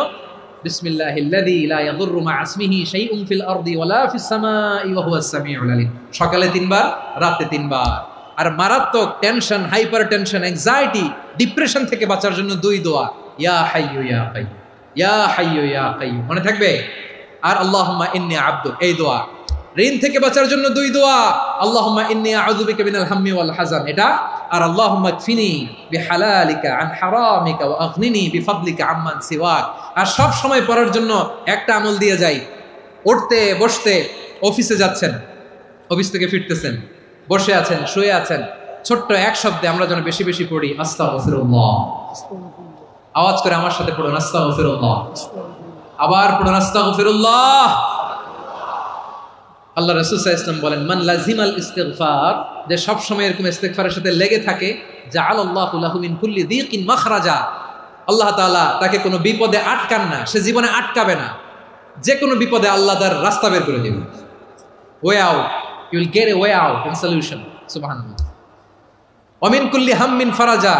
বিসমিল্লাহিল্লাযী লা ইয়াদুররু মা ইসমিহি শাইউন ফিল আরদি ওয়ালা ফিস সামাই ওয়া হুয়াস সামিউল আলীম। সকালে 3 বার, রাতে 3 বার। আর মারাত্মক tension, hyper tension, anxiety, depression থেকে বাঁচার জন্য 2 দোয়া, ইয়া হাইয়্যু ইয়া কাইয়্যুম, ইয়া হাইয়্যু ইয়া কাইয়্যুম, মনে থাকবে? আর আল্লাহুম্মা ইন্নী আবদুক, এই দোয়া। ঋণ থেকে বাঁচার জন্য 2 দোয়া, আল্লাহুম্মা ইন্নী আউযু বিকা মিনাল হাম্মি ওয়াল হাযান, এটা। আর আল্লাহুম্মা কফিনি বিহালালিকা আন হারামিকা ওয়া আগনিনি বিফাদলিকা আম্মান সিওয়াক। আর সব সময় পড়ার জন্য একটা আমল দিয়ে যাই, উঠতে বসতে, অফিসে যাচ্ছেন, অফিস থেকে ফিরতেছেন, বসে আছেন, শুয়ে আছেন, ছোট্ট এক শব্দে আমরা যেন বেশি বেশি পড়ি আস্তাগফিরুল্লাহ। আওয়াজ করে আমার সাথে পড়ুন আস্তাগফিরুল্লাহ। আবার পড়ুন আস্তাগফিরুল্লাহ। আল্লাহ রাসূল সাল্লাল্লাহু আলাইহি ওয়াসাল্লাম বলেন, মান লাজিমাল ইস্তিগফার, যে সব সময় এরকম ইস্তিগফারের সাথে লেগে থাকে, জাআলাল্লাহু লাহু মিন কুল্লি দীকিন মাখরাজা, আল্লাহ তাআলা তাকে কোনো বিপদে আটকান না, সে জীবনে আটকাবে না। যে কোনো বিপদে আল্লাহ তার রাস্তা বের করে দিবেন। Way out, you will get a way out and solution. সুবহানাল্লাহ। ওয়া মিন কুল্লি হাম্মিন ফারাজা,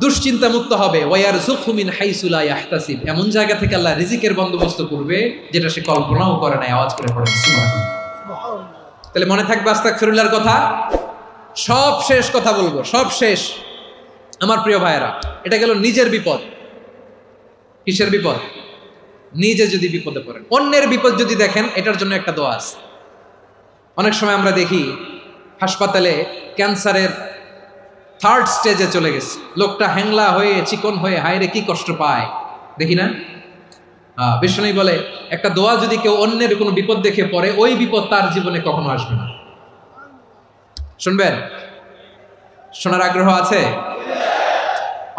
দুশ্চিন্তা মুক্ত হবে। ওয়া ইয়ারযুকহু মিন হাইসু লা ইয়াহতাসিব, এমন জায়গা থেকে আল্লাহ রিজিকের বন্দোবস্ত করবে যেটা সে কল্পনাও করে নাই। আওয়াজ করে পড়েন সুবহানাল্লাহ। তাহলে মনে থাকবে আস্তাগফিরুল্লাহর কথা। সব শেষ কথা বলবো, সব শেষ আমার প্রিয় ভাইয়েরা। এটা গেল নিজের বিপদ। কিসের বিপদ? নিজে যদি বিপদে পড়েন। অন্যের বিপদ যদি দেখেন, এটার জন্য একটা দোয়া আছে। অনেক সময় আমরা দেখি হাসপাতালে ক্যান্সারের 3rd স্টেজে চলে গেছে, লোকটা হ্যাংলা হয়ে চিকন হয়ে হায়রে কি কষ্ট পায়, দেখি না? বিষ্ণু বলে একটা দোয়া যদি কেউ অন্যের কোনো বিপদ দেখে পড়ে, ওই বিপদ তার জীবনে কখনো আসবে না। শুনবেন? শোনার আগ্রহ আছে?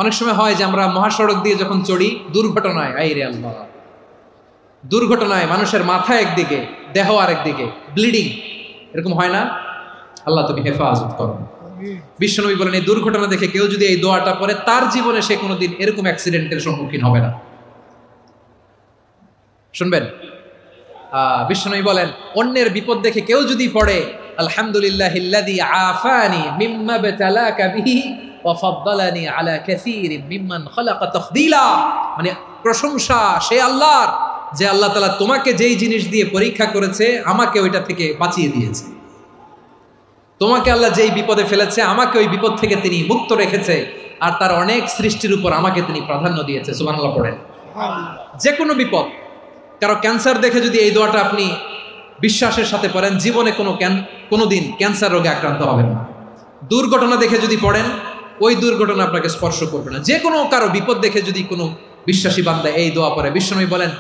অনেক সময় হয় যে আমরা মহাসড়ক দিয়ে যখন চড়ি, দুর্ঘটনায়, আইরে আল্লাহ, দুর্ঘটনায় মানুষের মাথা একদিকে, দেহ আরেকদিকে, ব্লিডিং, এরকম হয় না? আল্লাহ তুমি হেফাজত করো। বিশ্বনবী বলেন এই দুর্ঘটনা দেখে কেউ যদি এই দোয়াটা পড়ে, তার জীবনে সে কোনোদিন এরকম অ্যাক্সিডেন্টের সম্মুখীন হবে না। শুনবেন? বিশ্বনবী বলেন অন্যের বিপদ দেখে কেউ যদি পড়ে, আলহামদুলিল্লাহিল্লাযী আফানি মিম্মা বাতালাকা বিহি ওয়া ফাদ্দালানি আলা কাসীরিন মিম্মান খালাকা তাফদীলা, মানে প্রশংসা সে আল্লাহর, যে আল্লাহ তাআলা তোমাকে যেই জিনিস দিয়ে পরীক্ষা করেছে, আমাকে ওইটা থেকে বাঁচিয়ে দিয়েছে। তোমাকে আল্লাহ যেই বিপদে ফেলেছে, আমাকে ওই বিপদ থেকে তিনি মুক্ত রেখেছে, আর তার অনেক সৃষ্টির উপর আমাকে তিনি প্রাধান্য দিয়েছে। সুবহানাল্লাহ পড়েন। যে কোনো বিপদ, কারো ক্যান্সার দেখে যদি এই দোয়াটা আপনি বিশ্বাসের সাথে পড়েন, জীবনে কোনোদিন ক্যান্সার রোগে আক্রান্ত হবেন না। দুর্ঘটনা দেখে যদি পড়েন, ওই দুর্ঘটনা আপনাকে স্পর্শ করবে না। যে কোনো কারো বিপদ দেখে যদি কোনো বিশ্বাসী বান্দা এই দোয়া পড়ে, বিশ্বনবী বলেন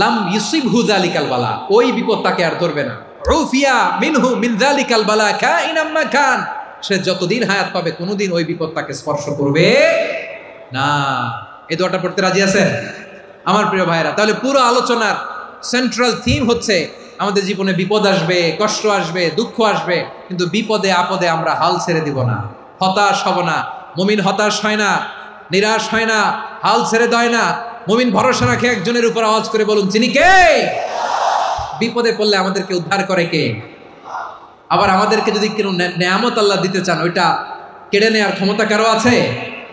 লাম ইউসিবহু যালিকাল বালা, ওই বিপদ তাকে আর ধরবে না। উফিয়া মিনহু মিন যালিকাল বালা কাইনাম মা কান, সে যতদিন হায়াত পাবে কোনোদিন ওই বিপদ তাকে স্পর্শ করবে না। এই দোয়াটা পড়তে রাজি আছেন আমার প্রিয় ভাইরা? তাহলে পুরো আলোচনার সেন্ট্রাল থিম হচ্ছে আমাদের জীবনে বিপদ আসবে, কষ্ট আসবে, দুঃখ আসবে, কিন্তু বিপদে আপদে আমরা হাল ছেড়ে দিব না, হতাশ হব না। মুমিন হতাশ হয় না, নিরাশ হয় না, হাল ছেড়ে দেয় না। মুমিন ভরসা রাখে একজনের উপর। আওয়াজ করে বলুন তিনি কে? বিপদে পড়লে আমাদেরকে উদ্ধার করে কে? আবার আমাদেরকে যদি কোনো নেয়ামত আল্লাহ দিতে চান, ওইটা কেড়ে নেওয়ার ক্ষমতা কারো আছে?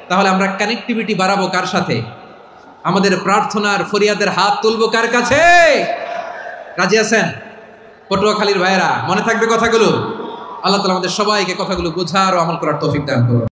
তাহলে আমরা কানেক্টিভিটি বাড়াবো কার সাথে? আমাদের প্রার্থনার ফরিয়াদের হাত তুলবো কার কাছে? রাজি আছেন পটুয়াখালীর ভাইয়েরা? মনে থাকবে কথাগুলো? আল্লাহ তাআলা আমাদের সবাইকে কথাগুলো বোঝার ও আমল করার তৌফিক দান করুন।